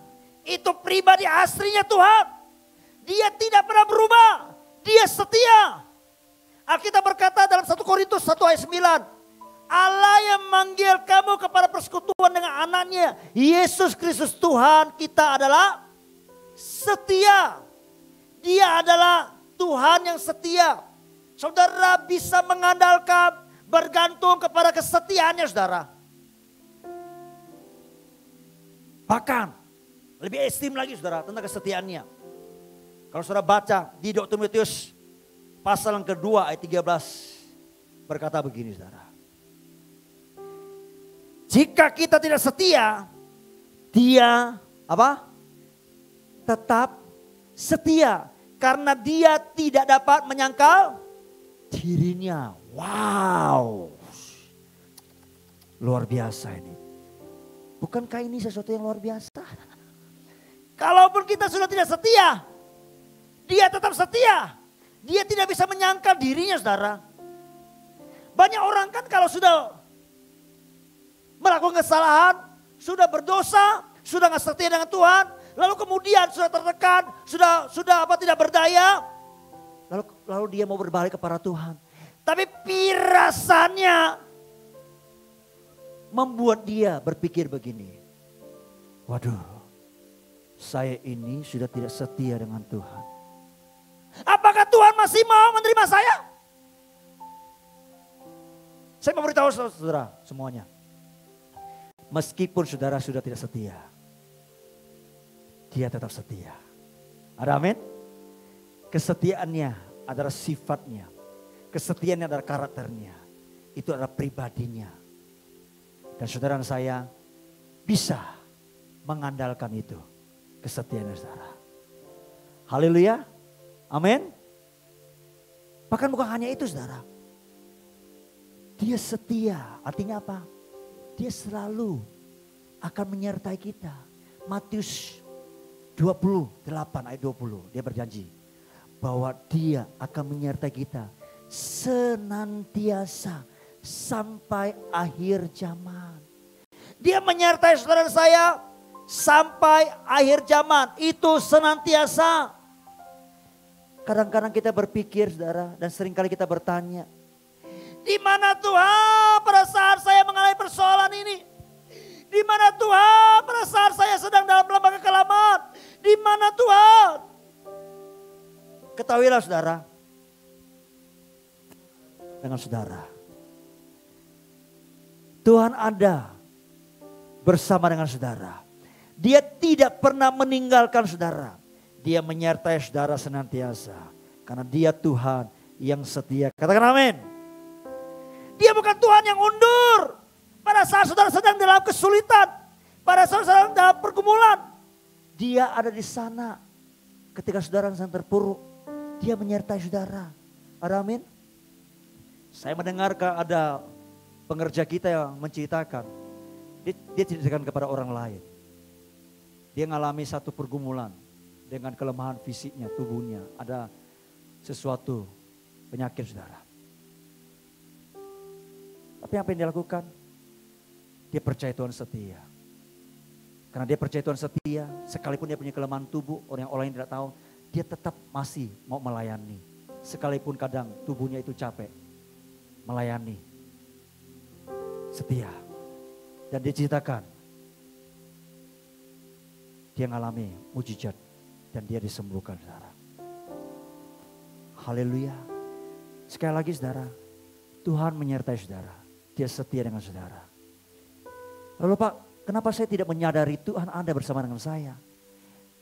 Itu pribadi aslinya Tuhan. Dia tidak pernah berubah. Dia setia. Alkitab berkata dalam 1 Korintus 1 ayat 9. Allah yang manggil kamu kepada persekutuan dengan anaknya. Yesus Kristus Tuhan kita adalah setia. Dia adalah Tuhan yang setia. Saudara bisa mengandalkan, bergantung kepada kesetiaannya saudara. Bahkan lebih esteem lagi saudara tentang kesetiaannya. Kalau saudara baca di 2 Timotius pasal yang kedua ayat 13 berkata begini saudara. Jika kita tidak setia, dia apa? Tetap setia. Karena dia tidak dapat menyangkal dirinya. Wow. Luar biasa ini. Bukankah ini sesuatu yang luar biasa? Kalaupun kita sudah tidak setia, dia tetap setia. Dia tidak bisa menyangkal dirinya saudara. Banyak orang kan kalau sudah melakukan kesalahan, sudah berdosa, sudah gak setia dengan Tuhan, lalu kemudian sudah tertekan, sudah tidak berdaya, lalu dia mau berbalik kepada Tuhan. Tapi pirasannya membuat dia berpikir begini, waduh, saya ini sudah tidak setia dengan Tuhan. Apakah Tuhan masih mau menerima saya? Saya mau beritahu saudara semuanya. Meskipun saudara sudah tidak setia, dia tetap setia. Ada amin? Kesetiaannya adalah sifatnya. Kesetiaannya adalah karakternya. Itu adalah pribadinya. Dan saudara dan saya bisa mengandalkan itu. Kesetiaannya saudara. Haleluya. Amin. Bahkan bukan hanya itu saudara. Dia setia. Artinya apa? Dia selalu akan menyertai kita. Matius 28 ayat 20 dia berjanji. Bahwa dia akan menyertai kita senantiasa sampai akhir zaman. Dia menyertai saudara saya sampai akhir zaman. Itu senantiasa. Kadang-kadang kita berpikir saudara dan seringkali kita bertanya. Di mana Tuhan pada saat saya mengalami persoalan ini? Di mana Tuhan pada saat saya sedang dalam lembah kekelaman? Di mana Tuhan? Ketahuilah saudara. Dengan saudara. Tuhan ada bersama dengan saudara. Dia tidak pernah meninggalkan saudara. Dia menyertai saudara senantiasa. Karena dia Tuhan yang setia. Katakan amin. Dia bukan Tuhan yang undur. Pada saat saudara sedang dalam kesulitan. Pada saat saudara sedang dalam pergumulan. Dia ada di sana. Ketika saudara sedang terpuruk. Dia menyertai saudara. Ada amin? Saya mendengarkan ada pengerja kita yang menceritakan. Dia ceritakan kepada orang lain. Dia mengalami satu pergumulan. Dengan kelemahan fisiknya, tubuhnya. Ada sesuatu penyakit saudara. Tapi apa yang dia lakukan? Dia percaya Tuhan setia. Karena dia percaya Tuhan setia, sekalipun dia punya kelemahan tubuh, orang lain tidak tahu, dia tetap masih mau melayani. Sekalipun kadang tubuhnya itu capek, melayani. Setia. Dan dia ceritakan, dia mengalami mujizat dan dia disembuhkan saudara. Haleluya. Sekali lagi saudara, Tuhan menyertai saudara. Dia setia dengan saudara. Lalu Pak, kenapa saya tidak menyadari Tuhan ada bersama dengan saya?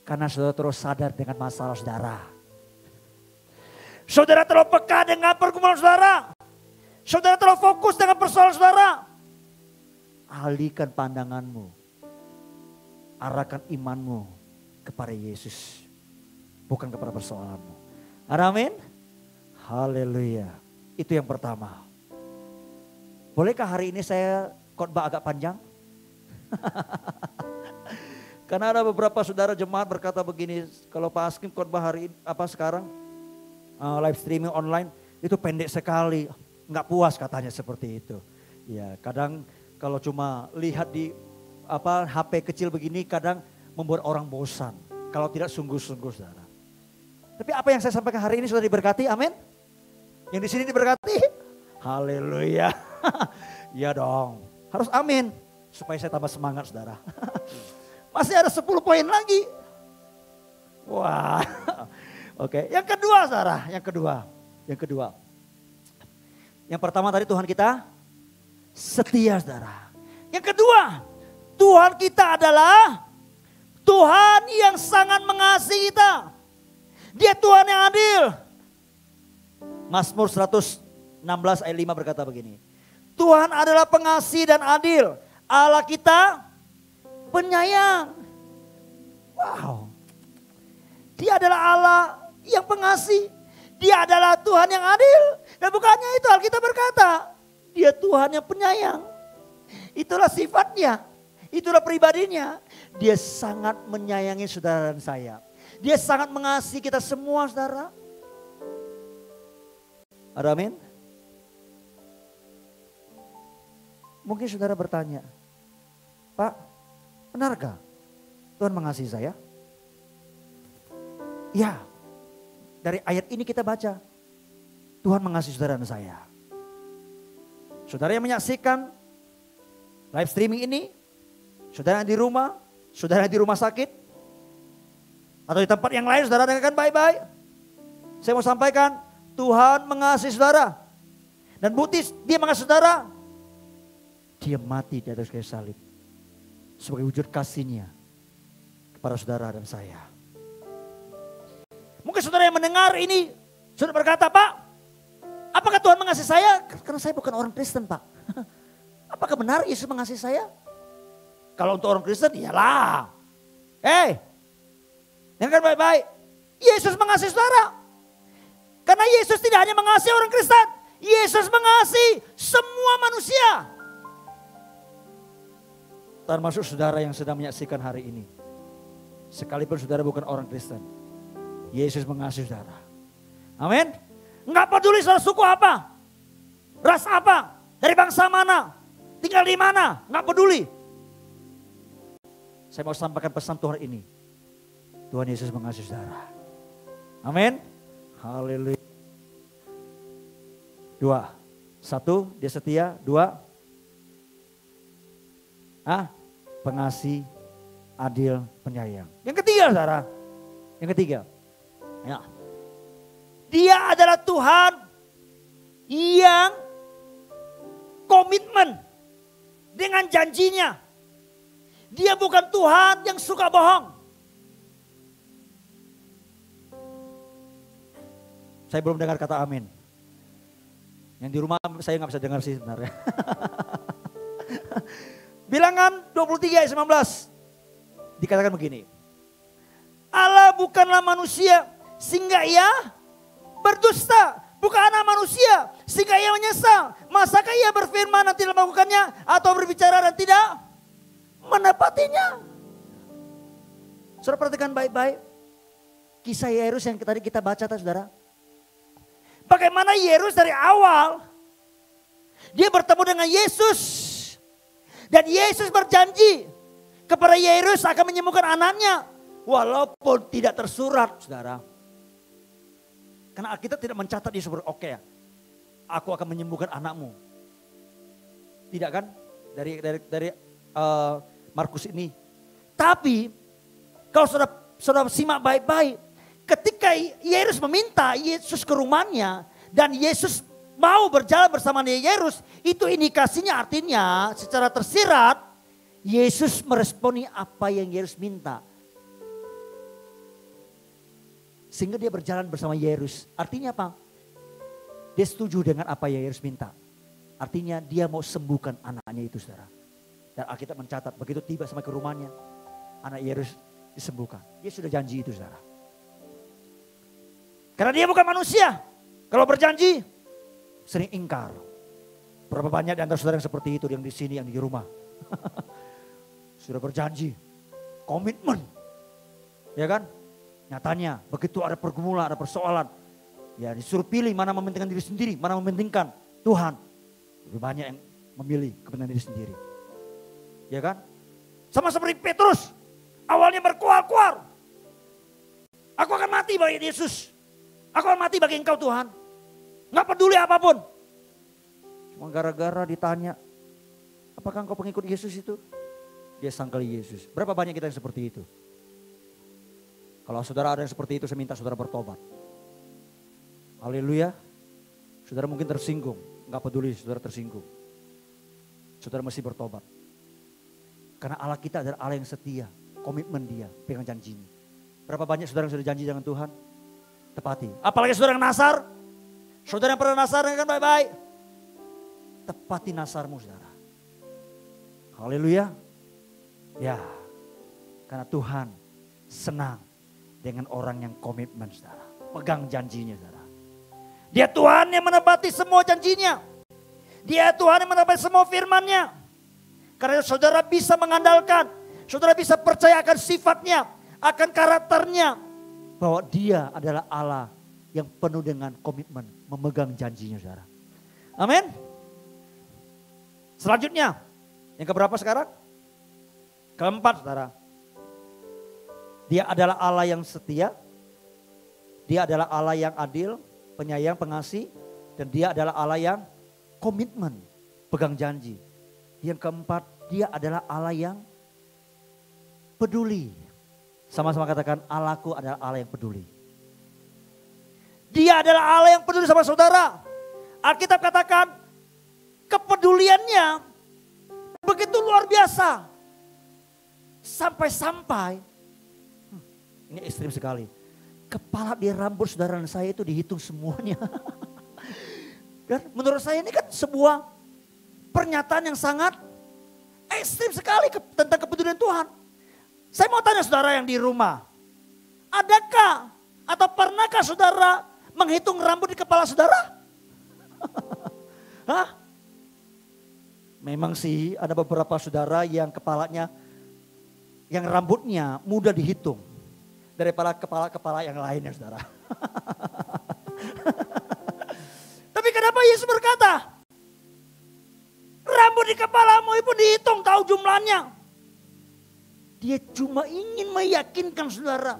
Karena saudara terus sadar dengan masalah saudara. Saudara terlalu peka dengan pergumulan saudara. Saudara terlalu fokus dengan persoalan saudara. Alihkan pandanganmu. Arahkan imanmu kepada Yesus. Bukan kepada persoalanmu. Amin. Haleluya. Itu yang pertama. Bolehkah hari ini saya khotbah agak panjang? Karena ada beberapa saudara jemaat berkata begini, kalau Pak Askim khotbah hari ini, sekarang live streaming online itu pendek sekali. nggak puas katanya seperti itu. Ya, kadang kalau cuma lihat di HP kecil begini kadang membuat orang bosan. Kalau tidak sungguh-sungguh, saudara. Tapi apa yang saya sampaikan hari ini sudah diberkati, amin. Yang di sini diberkati, haleluya. Ya dong, harus amin. Supaya saya tambah semangat, saudara. Masih ada 10 poin lagi. Wah, oke. Yang kedua, saudara, yang kedua. Yang pertama tadi Tuhan kita setia, saudara. Yang kedua, Tuhan kita adalah Tuhan yang sangat mengasihi kita. Dia Tuhan yang adil. Mazmur 116 ayat 5 berkata begini. Tuhan adalah pengasih dan adil. Allah kita penyayang. Wow. Dia adalah Allah yang pengasih. Dia adalah Tuhan yang adil. Dan bukannya itu Alkitab berkata, dia Tuhan yang penyayang. Itulah sifatnya, itulah pribadinya. Dia sangat menyayangi saudara dan saya. Dia sangat mengasihi kita semua, saudara. Ada amin? Mungkin saudara bertanya, Pak, benarkah Tuhan mengasihi saya? Ya, dari ayat ini kita baca, Tuhan mengasihi saudara dan saya. Saudara yang menyaksikan live streaming ini, saudara yang di rumah, saudara yang di rumah sakit, atau di tempat yang lain saudara dengarkan baik-baik. Saya mau sampaikan, Tuhan mengasihi saudara. Dan bukti dia mengasihi saudara, dia mati di atas kayu salib. Sebagai wujud kasihnya kepada saudara dan saya. Mungkin saudara yang mendengar ini, saudara berkata, Pak, apakah Tuhan mengasihi saya? Karena saya bukan orang Kristen, Pak. Apakah benar Yesus mengasihi saya? Kalau untuk orang Kristen, iyalah. Dengarkan baik-baik. Yesus mengasihi saudara. Karena Yesus tidak hanya mengasihi orang Kristen. Yesus mengasihi semua manusia. Termasuk saudara yang sedang menyaksikan hari ini. Sekalipun saudara bukan orang Kristen. Yesus mengasihi saudara. Amin. Enggak peduli saudara suku apa. Ras apa. Dari bangsa mana. Tinggal di mana. Enggak peduli. Saya mau sampaikan pesan Tuhan ini. Tuhan Yesus mengasihi saudara. Amin. Haleluya. 2. 1, dia setia. 2. Pengasih, adil, penyayang. Yang ketiga, saudara. Yang ketiga. Ya. Dia adalah Tuhan yang komitmen dengan janjinya. Dia bukan Tuhan yang suka bohong. Saya belum dengar kata amin. Yang di rumah saya nggak bisa dengar sih sebenarnya. Bilangan 23 ayat 19. Dikatakan begini. Allah bukanlah manusia sehingga ia berdusta. Bukan anak manusia sehingga ia menyesal. Masakah ia berfirman dan tidak melakukannya. Atau berbicara dan tidak menepatinya. Saudara perhatikan baik-baik. Kisah Yairus yang tadi kita baca saudara. Bagaimana Yairus dari awal. Dia bertemu dengan Yesus. Dan Yesus berjanji kepada Yairus akan menyembuhkan anaknya. Walaupun tidak tersurat, saudara. Karena Alkitab tidak mencatat di sumber oke ya. Aku akan menyembuhkan anakmu. Tidak kan? Dari Markus ini. Tapi kalau saudara simak baik-baik. Ketika Yairus meminta Yesus ke rumahnya. Dan Yesus mau berjalan bersama Yairus. Itu indikasinya artinya secara tersirat. Yesus meresponi apa yang Yairus minta. Sehingga dia berjalan bersama Yairus. Artinya apa? Dia setuju dengan apa yang Yairus minta. Artinya dia mau sembuhkan anaknya itu, saudara. Dan Alkitab mencatat begitu tiba sampai ke rumahnya. Anak Yairus disembuhkan. Dia sudah janji itu, saudara. Karena dia bukan manusia. Kalau berjanji sering ingkar. Berapa banyak di antara saudara yang seperti itu. Yang di sini, yang di rumah. Sudah berjanji. Komitmen. Ya kan? Nyatanya begitu ada pergumulan, ada persoalan. Ya disuruh pilih mana mementingkan diri sendiri, mana mementingkan Tuhan. Lebih banyak yang memilih kepentingan diri sendiri. Ya kan? Sama seperti Petrus. Awalnya berkuar-kuar. Aku akan mati bagi Yesus. Aku akan mati bagi Engkau Tuhan. Nggak peduli apapun. Cuma gara-gara ditanya, apakah engkau pengikut Yesus itu? Dia sangkali Yesus. Berapa banyak kita yang seperti itu? Kalau saudara ada yang seperti itu, saya minta saudara bertobat. Haleluya. Saudara mungkin tersinggung. Nggak peduli saudara tersinggung. Saudara mesti bertobat. Karena Allah kita adalah Allah yang setia. Komitmen dia, pegang janjinya. Berapa banyak saudara yang sudah janji dengan Tuhan? Tepati. Apalagi saudara yang nasar. Saudara yang pernah nasar kan baik-baik. Tepati nasarmu saudara. Haleluya. Ya. Karena Tuhan senang dengan orang yang komitmen saudara. Pegang janjinya saudara. Dia Tuhan yang menepati semua janjinya. Dia Tuhan yang menepati semua firman-Nya. Karena saudara bisa mengandalkan. Saudara bisa percaya akan sifatnya. Akan karakternya. Bahwa dia adalah Allah yang penuh dengan komitmen memegang janjinya saudara. Amin. Selanjutnya, yang keberapa sekarang? Keempat saudara. Dia adalah Allah yang setia. Dia adalah Allah yang adil, penyayang, pengasih. Dan dia adalah Allah yang komitmen, pegang janji. Yang keempat, dia adalah Allah yang peduli. Sama-sama katakan, Allahku adalah Allah yang peduli. Dia adalah Allah yang peduli sama saudara. Alkitab katakan kepeduliannya begitu luar biasa. Sampai-sampai, ini ekstrim sekali. Kepala di rambut saudara dan saya itu dihitung semuanya. Dan menurut saya ini kan sebuah pernyataan yang sangat ekstrim sekali tentang kepedulian Tuhan. Saya mau tanya saudara yang di rumah. Adakah atau pernahkah saudara menghitung rambut di kepala saudara? Hah? Memang sih ada beberapa saudara yang kepalanya, yang rambutnya mudah dihitung. Daripada kepala-kepala yang lainnya saudara. Tapi kenapa Yesus berkata, rambut di kepalamu itu dihitung tahu jumlahnya. Dia cuma ingin meyakinkan saudara.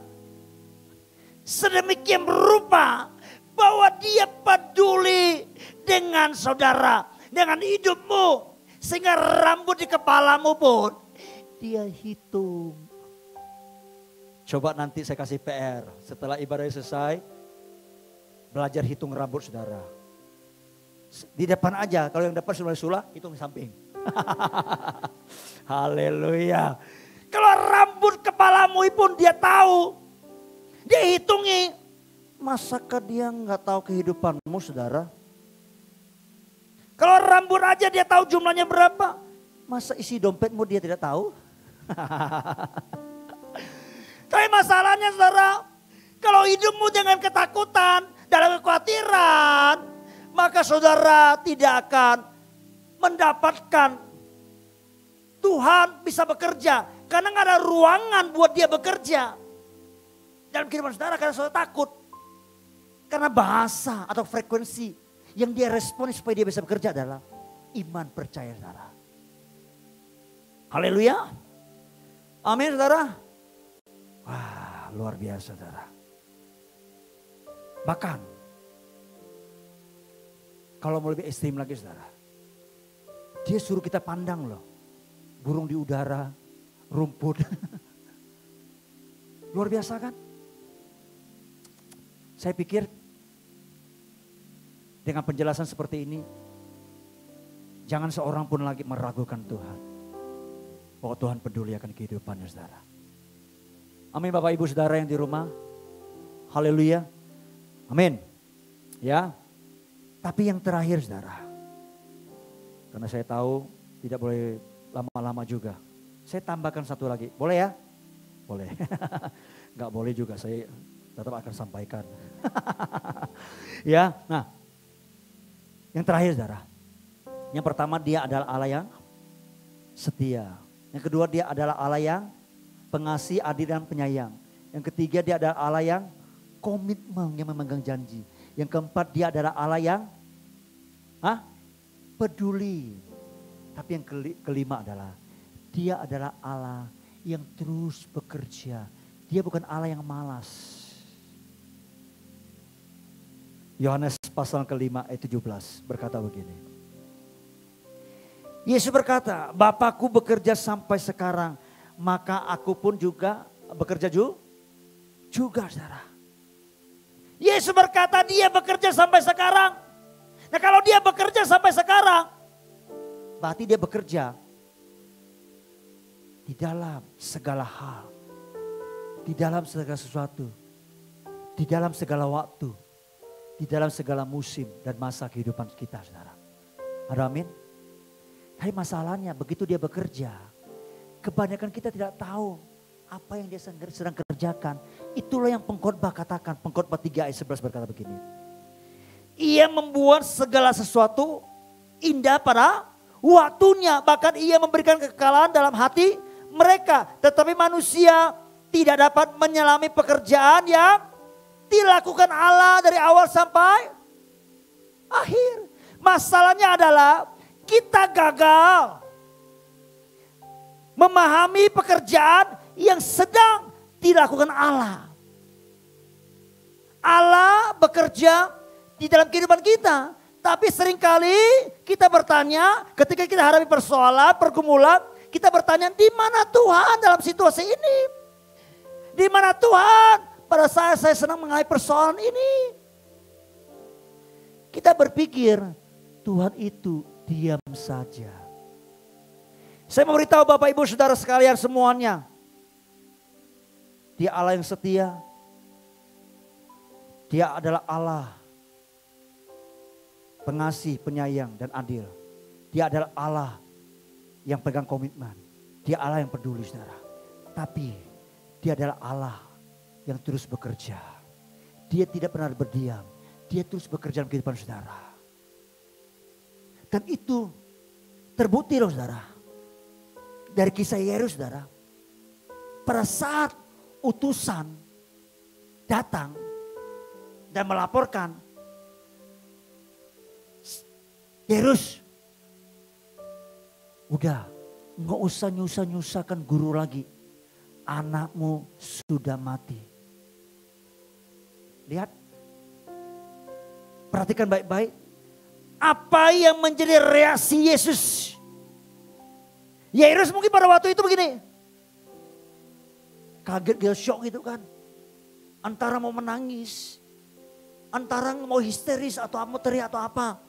Sedemikian berupa bahwa dia peduli dengan saudara. Dengan hidupmu. Sehingga rambut di kepalamu pun dia hitung. Coba nanti saya kasih PR. Setelah ibadah selesai. Belajar hitung rambut saudara. Di depan aja. Kalau yang depan sudah sulah, hitung di samping. Haleluya. Kalau rambut kepalamu pun dia tahu. Dia hitungi. Masakah dia nggak tahu kehidupanmu saudara? Kalau rambut aja dia tahu jumlahnya berapa. Masa isi dompetmu dia tidak tahu? Tapi masalahnya saudara. Kalau hidupmu dengan ketakutan, dalam kekhawatiran. Maka saudara tidak akan mendapatkan Tuhan bisa bekerja. Karena gak ada ruangan buat dia bekerja. Dalam kehidupan saudara karena saudara takut. Karena bahasa atau frekuensi yang dia respon supaya dia bisa bekerja adalah iman percaya saudara. Haleluya. Amin saudara. Wah luar biasa saudara. Bahkan kalau mau lebih ekstrim lagi saudara. Dia suruh kita pandang loh. Burung di udara, rumput. Luar biasa kan? Saya pikir dengan penjelasan seperti ini. Jangan seorang pun lagi meragukan Tuhan. Bahwa Tuhan peduli akan kehidupannya saudara. Amin Bapak Ibu saudara yang di rumah. Haleluya. Amin. Ya. Tapi yang terakhir saudara. Karena saya tahu tidak boleh lama-lama juga. Saya tambahkan satu lagi. Boleh ya? Boleh. Gak boleh juga saya tetap akan sampaikan. Ya. Nah. Yang terakhir saudara. Yang pertama dia adalah Allah yang setia. Yang kedua dia adalah Allah yang pengasih, adil dan penyayang. Yang ketiga dia adalah Allah yang komitmen yang memegang janji. Yang keempat dia adalah Allah yang peduli. Tapi yang kelima adalah dia adalah Allah yang terus bekerja. Dia bukan Allah yang malas. Yohanes pasal kelima ayat 17 berkata begini. Yesus berkata, Bapakku bekerja sampai sekarang, maka aku pun juga bekerja juga, saudara. Yesus berkata dia bekerja sampai sekarang. Nah kalau dia bekerja sampai sekarang, berarti dia bekerja di dalam segala hal. Di dalam segala sesuatu. Di dalam segala waktu. Di dalam segala musim dan masa kehidupan kita, saudara. Ada amin? Tapi masalahnya begitu dia bekerja, kebanyakan kita tidak tahu apa yang dia sedang kerjakan. Itulah yang pengkhotbah katakan, pengkhotbah 3 ayat 11 berkata begini. Ia membuat segala sesuatu indah pada waktunya, bahkan ia memberikan kekalahan dalam hati mereka. Tetapi manusia tidak dapat menyelami pekerjaan yang dilakukan Allah dari awal sampai akhir. Masalahnya adalah kita gagal memahami pekerjaan yang sedang dilakukan Allah. Allah bekerja di dalam kehidupan kita. Tapi seringkali kita bertanya ketika kita hadapi persoalan, pergumulan. Kita bertanya di mana Tuhan dalam situasi ini? Di mana Tuhan pada saat saya sedang mengalami persoalan ini? Kita berpikir Tuhan itu diam saja. Saya mau beritahu Bapak Ibu Saudara sekalian semuanya. Dia Allah yang setia. Dia adalah Allah pengasih, penyayang dan adil. Dia adalah Allah yang pegang komitmen. Dia Allah yang peduli, saudara. Tapi dia adalah Allah yang terus bekerja. Dia tidak pernah berdiam. Dia terus bekerja dalam kehidupan saudara. Dan itu terbukti loh saudara. Dari kisah Yairus saudara. Pada saat utusan datang dan melaporkan. Yairus, udah gak usah nyusah-nyusahkan guru lagi. Anakmu sudah mati. Lihat. Perhatikan baik-baik. Apa yang menjadi reaksi Yesus? Yairus mungkin pada waktu itu begini. Kaget, dia shock gitu kan. Antara mau menangis. Antara mau histeris atau mau teriak atau apa.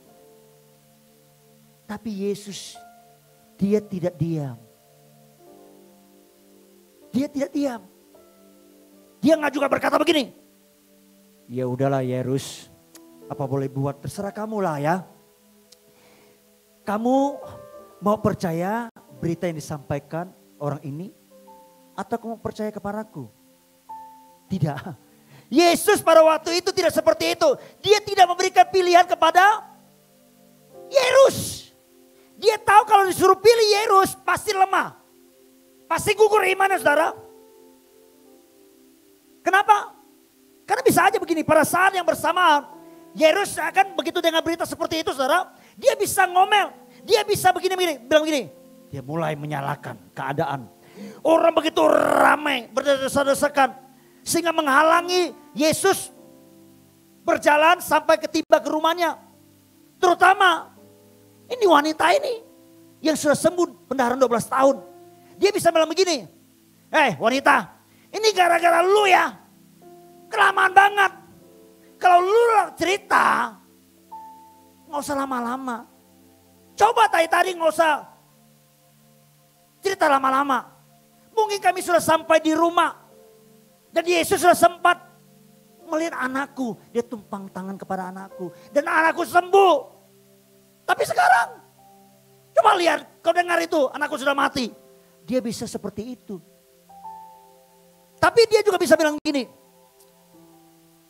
Tapi Yesus, dia tidak diam. Dia tidak diam. Dia nggak juga berkata begini. Ya udahlah Yairus, apa boleh buat terserah kamu lah ya. Kamu mau percaya berita yang disampaikan orang ini? Atau kamu percaya kepadaku? Tidak. Yesus pada waktu itu tidak seperti itu. Dia tidak memberikan pilihan kepada Yairus. Dia tahu kalau disuruh pilih Yairus pasti lemah. Pasti gugur imannya saudara. Kenapa? Karena bisa aja begini, pada saat yang bersamaan Yairus akan begitu dengan berita seperti itu saudara. Dia bisa ngomel, dia bisa begini-begini, bilang begini. Dia mulai menyalahkan keadaan. Orang begitu ramai berdesak-desakan. Sehingga menghalangi Yesus berjalan sampai ketiba ke rumahnya. Terutama ini wanita ini yang sudah sembuh pendarahan 12 tahun. Dia bisa bilang begini. Wanita, ini gara-gara lu ya. Kelamaan banget. Kalau lu cerita, gak usah lama-lama. Coba tadi gak usah cerita lama-lama. Mungkin kami sudah sampai di rumah. Dan Yesus sudah sempat melihat anakku. Dia tumpang tangan kepada anakku. Dan anakku sembuh. Tapi sekarang, coba lihat, kau dengar itu, anakku sudah mati. Dia bisa seperti itu. Tapi dia juga bisa bilang gini.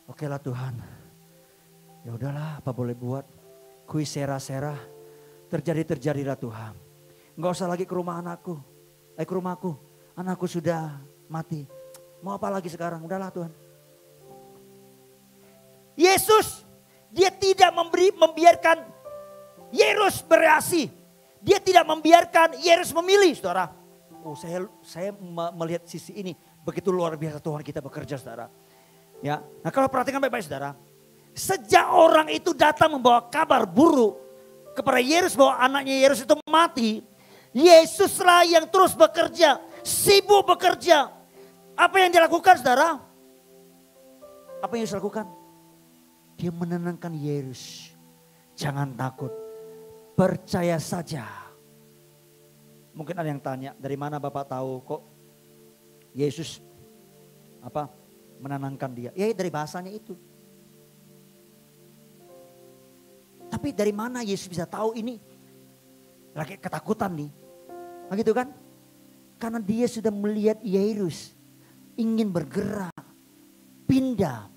Oke lah Tuhan, ya udahlah apa boleh buat. Kui sera-sera, terjadilah Tuhan. Enggak usah lagi ke rumah anakku, ke rumahku. Anakku sudah mati. Mau apa lagi sekarang, udahlah Tuhan. Yesus, dia tidak membiarkan Yairus bereaksi. Dia tidak membiarkan Yairus memilih, saudara. Oh, saya melihat sisi ini. Begitu luar biasa Tuhan kita bekerja, saudara. Ya, nah kalau perhatikan baik-baik, saudara. Sejak orang itu datang membawa kabar buruk kepada Yairus bahwa anaknya Yairus itu mati. Yesuslah yang terus bekerja, sibuk bekerja. Apa yang dilakukan, saudara? Apa yang Yesus lakukan? Dia menenangkan Yairus. Jangan takut, percaya saja. Mungkin ada yang tanya, dari mana Bapak tahu kok Yesus menenangkan dia? Ya dari bahasanya itu. Tapi dari mana Yesus bisa tahu ini lagi ketakutan nih? Nah gitu kan? Karena dia sudah melihat Yairus ingin bergerak, pindah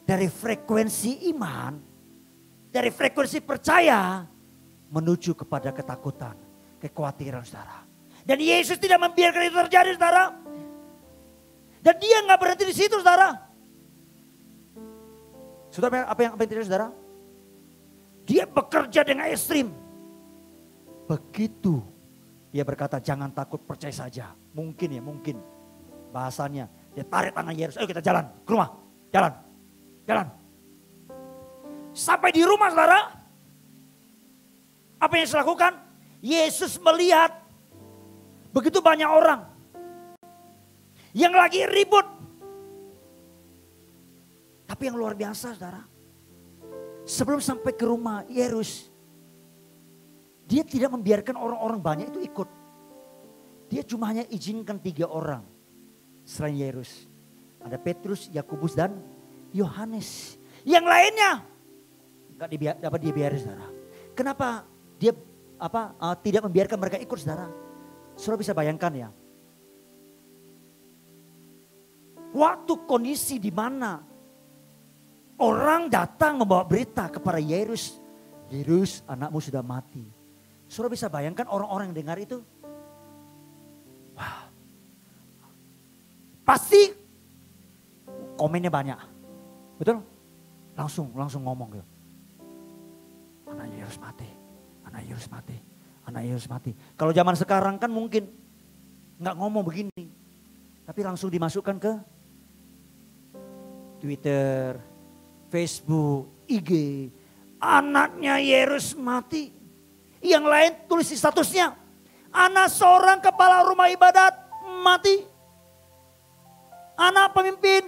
dari frekuensi iman, dari frekuensi percaya menuju kepada ketakutan, kekhawatiran, saudara. Dan Yesus tidak membiarkan itu terjadi, saudara. Dan dia nggak berhenti di situ, saudara. Saudara, apa yang terjadi, saudara? Dia bekerja dengan ekstrim. Begitu dia berkata, jangan takut, percaya saja. Mungkin ya, mungkin. Bahasanya, dia tarik tangan Yairus, ayo kita jalan ke rumah. Jalan. Sampai di rumah, saudara. Apa yang Yesus lakukan? Yesus melihat begitu banyak orang yang lagi ribut. Tapi yang luar biasa, saudara. Sebelum sampai ke rumah Yairus, dia tidak membiarkan orang-orang banyak itu ikut. Dia cuma hanya izinkan 3 orang selain Yairus. Ada Petrus, Yakobus dan Yohanes. Yang lainnya nggak dapat dibiarkan, saudara. Kenapa dia tidak membiarkan mereka ikut, saudara? Saudara bisa bayangkan ya. Waktu kondisi di mana orang datang membawa berita kepada Yairus. Yairus, anakmu sudah mati. Saudara bisa bayangkan orang-orang yang dengar itu. Wah. Pasti komennya banyak. Betul? Langsung ngomong gitu. Anak Yairus mati. Kalau zaman sekarang kan mungkin nggak ngomong begini. Tapi langsung dimasukkan ke Twitter, Facebook, IG. Anaknya Yairus mati. Yang lain tulis di statusnya. Anak seorang kepala rumah ibadat mati. Anak pemimpin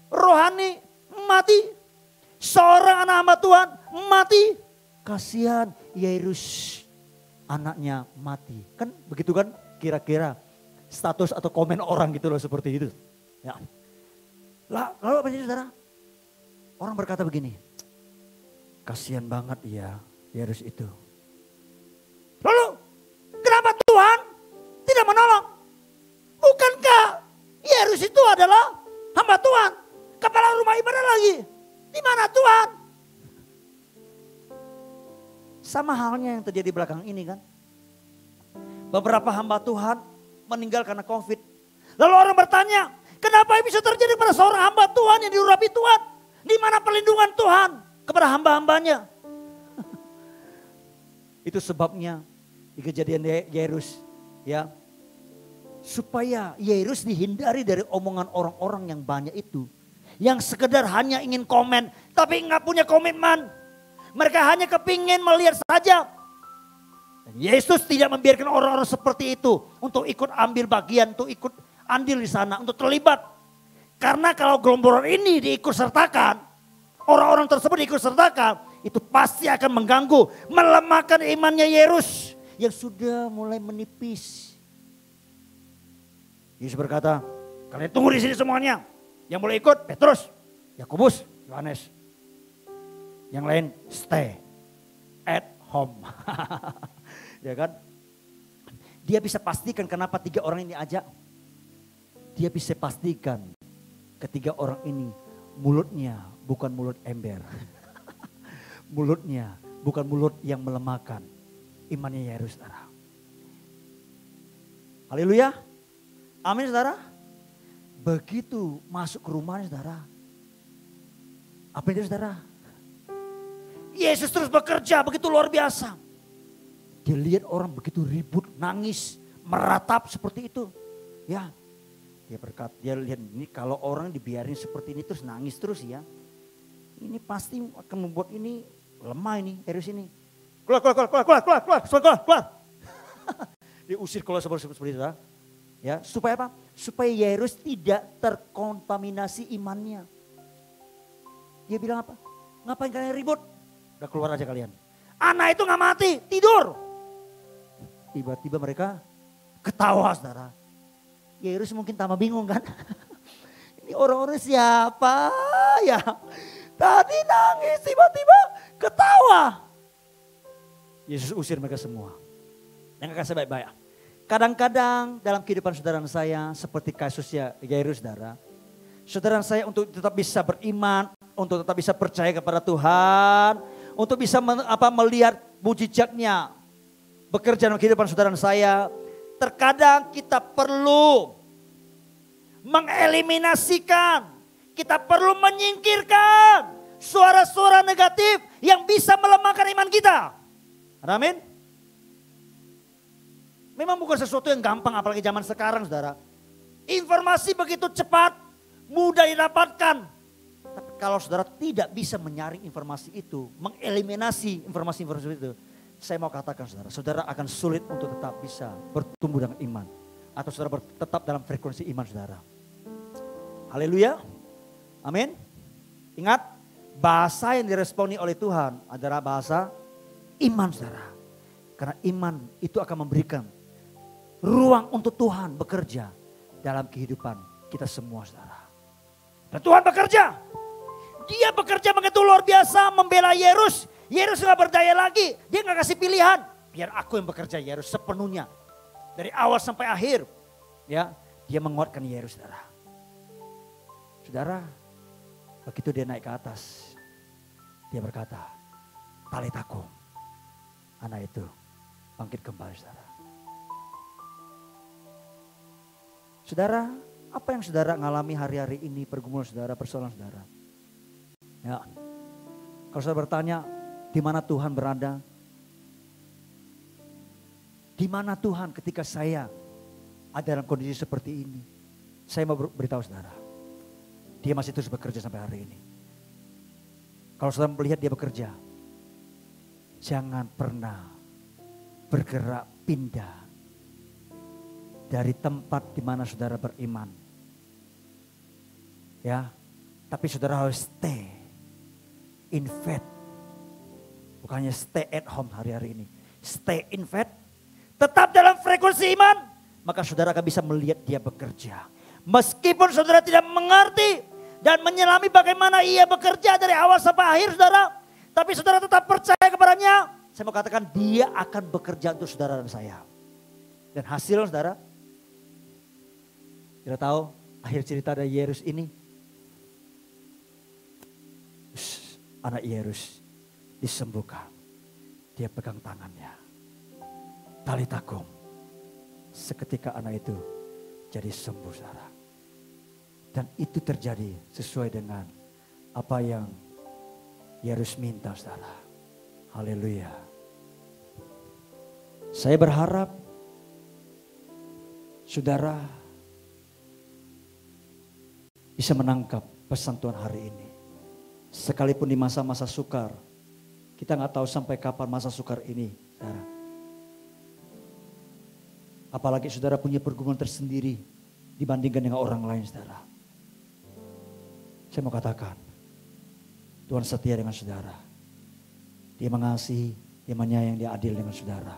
rohani mati. Seorang anak hamba Tuhan mati. Kasihan Yairus, anaknya mati. Kan begitu kan kira-kira status atau komen orang gitu loh, seperti itu. Ya. Lalu apa sih, saudara? Orang berkata begini, kasihan banget ya Yairus itu. Lalu kenapa Tuhan tidak menolong? Bukankah Yairus itu adalah hamba Tuhan, kepala rumah ibadah lagi? Di mana Tuhan? Sama halnya yang terjadi belakang ini kan. Beberapa hamba Tuhan meninggal karena COVID. Lalu orang bertanya, kenapa bisa terjadi pada seorang hamba Tuhan yang diurapi Tuhan? Di mana perlindungan Tuhan kepada hamba-hambanya? Itu sebabnya di kejadian Yairus, ya. Supaya Yairus dihindari dari omongan orang-orang yang banyak itu. Yang sekedar hanya ingin komen, tapi nggak punya komitmen. Mereka hanya kepingin melihat saja. Dan Yesus tidak membiarkan orang-orang seperti itu untuk ikut ambil bagian, untuk ikut andil di sana, untuk terlibat. Karena kalau gerombolan ini diikut sertakan, orang-orang tersebut diikut sertakan, itu pasti akan mengganggu, melemahkan imannya Yairus yang sudah mulai menipis. Yesus berkata, kalian tunggu di sini semuanya. Yang boleh ikut Petrus, Yakobus, Yohanes. Yang lain stay at home. Ya kan? Dia bisa pastikan kenapa 3 orang ini ajak. Dia bisa pastikan ketiga orang ini mulutnya bukan mulut ember. Mulutnya bukan mulut yang melemahkan imannya Yairus, saudara. Haleluya. Amin, saudara. Begitu masuk ke rumahnya, saudara. Apa itu, saudara? Yesus terus bekerja begitu luar biasa. Dia lihat orang begitu ribut, nangis, meratap seperti itu. Ya, dia lihat ini kalau orang dibiarin seperti ini terus nangis terus ya. Ini pasti akan membuat ini lemah ini, Yairus ini. Keluar. Diusir keluar seperti itu. Ya, supaya apa? Supaya Yairus tidak terkontaminasi imannya. Dia bilang apa? Ngapain kalian ribut? Udah keluar aja kalian. Anak itu gak mati, tidur. Tiba-tiba mereka ketawa saudara. Yairus mungkin tambah bingung kan. Ini orang-orang siapa ya? Tadi nangis tiba-tiba ketawa. Yesus usir mereka semua. Yang kasih baik-baik. Kadang-kadang dalam kehidupan saudara saya seperti kasusnya Yairus saudara. Saudara saya untuk tetap bisa beriman, untuk tetap bisa percaya kepada Tuhan, untuk bisa melihat mujizatnya bekerja dalam kehidupan saudara saya. Terkadang kita perlu mengeliminasikan, kita perlu menyingkirkan suara-suara negatif yang bisa melemahkan iman kita. Amin. Memang bukan sesuatu yang gampang apalagi zaman sekarang saudara. Informasi begitu cepat, mudah didapatkan. Tapi kalau saudara tidak bisa menyaring informasi itu, mengeliminasi informasi-informasi itu. Saya mau katakan saudara akan sulit untuk tetap bisa bertumbuh dengan iman. Atau saudara tetap dalam frekuensi iman saudara. Haleluya. Amin. Ingat, bahasa yang diresponi oleh Tuhan adalah bahasa iman saudara. Karena iman itu akan memberikan ruang untuk Tuhan bekerja dalam kehidupan kita semua saudara. Dan Tuhan bekerja. Dia bekerja begitu luar biasa membela Yairus. Yairus gak berdaya lagi. Dia gak kasih pilihan. Biar aku yang bekerja Yairus sepenuhnya. Dari awal sampai akhir. Ya, dia menguatkan Yairus saudara. Saudara, begitu dia naik ke atas. Dia berkata, talitakum. Anak itu bangkit kembali saudara. Saudara, apa yang saudara ngalami hari-hari ini, pergumulan saudara, persoalan saudara? Ya, kalau saudara bertanya, di mana Tuhan berada? Di mana Tuhan ketika saya ada dalam kondisi seperti ini? Saya mau beritahu saudara, dia masih terus bekerja sampai hari ini. Kalau saudara melihat dia bekerja, jangan pernah bergerak pindah dari tempat di mana saudara beriman. Ya, tapi saudara harus stay in faith. Bukannya stay at home hari-hari ini. Stay in faith. Tetap dalam frekuensi iman. Maka saudara akan bisa melihat dia bekerja. Meskipun saudara tidak mengerti dan menyelami bagaimana ia bekerja dari awal sampai akhir saudara. Tapi saudara tetap percaya kepadanya. Saya mau katakan dia akan bekerja untuk saudara dan saya. Dan hasil saudara, kita tahu akhir cerita dari Yairus ini. Anak Yairus disembuhkan. Dia pegang tangannya. Talitakum. Seketika anak itu jadi sembuh saudara. Dan itu terjadi sesuai dengan apa yang Yairus minta saudara. Haleluya. Saya berharap saudara bisa menangkap pesan Tuhan hari ini. Sekalipun di masa-masa sukar, kita nggak tahu sampai kapan masa sukar ini, saudara. Apalagi saudara punya pergumulan tersendiri dibandingkan dengan orang lain, saudara. Saya mau katakan, Tuhan setia dengan saudara. Dia mengasihi, dia menyayang, dia adil dengan saudara.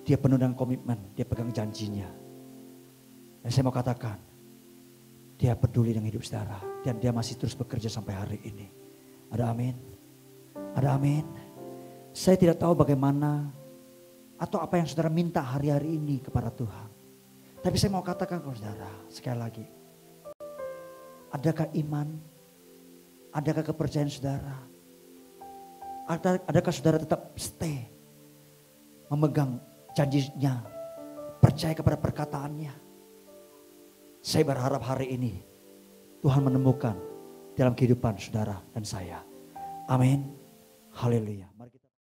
Dia penuh dengan komitmen, dia pegang janjinya. Dan saya mau katakan, dia peduli dengan hidup saudara. Dan dia masih terus bekerja sampai hari ini. Ada amin? Ada amin? Saya tidak tahu bagaimana atau apa yang saudara minta hari-hari ini kepada Tuhan. Tapi saya mau katakan kepada saudara sekali lagi. Adakah iman? Adakah kepercayaan saudara? Adakah saudara tetap stay? Memegang janjinya. Percaya kepada perkataannya. Saya berharap hari ini Tuhan menemukan dalam kehidupan saudara dan saya. Amin. Haleluya.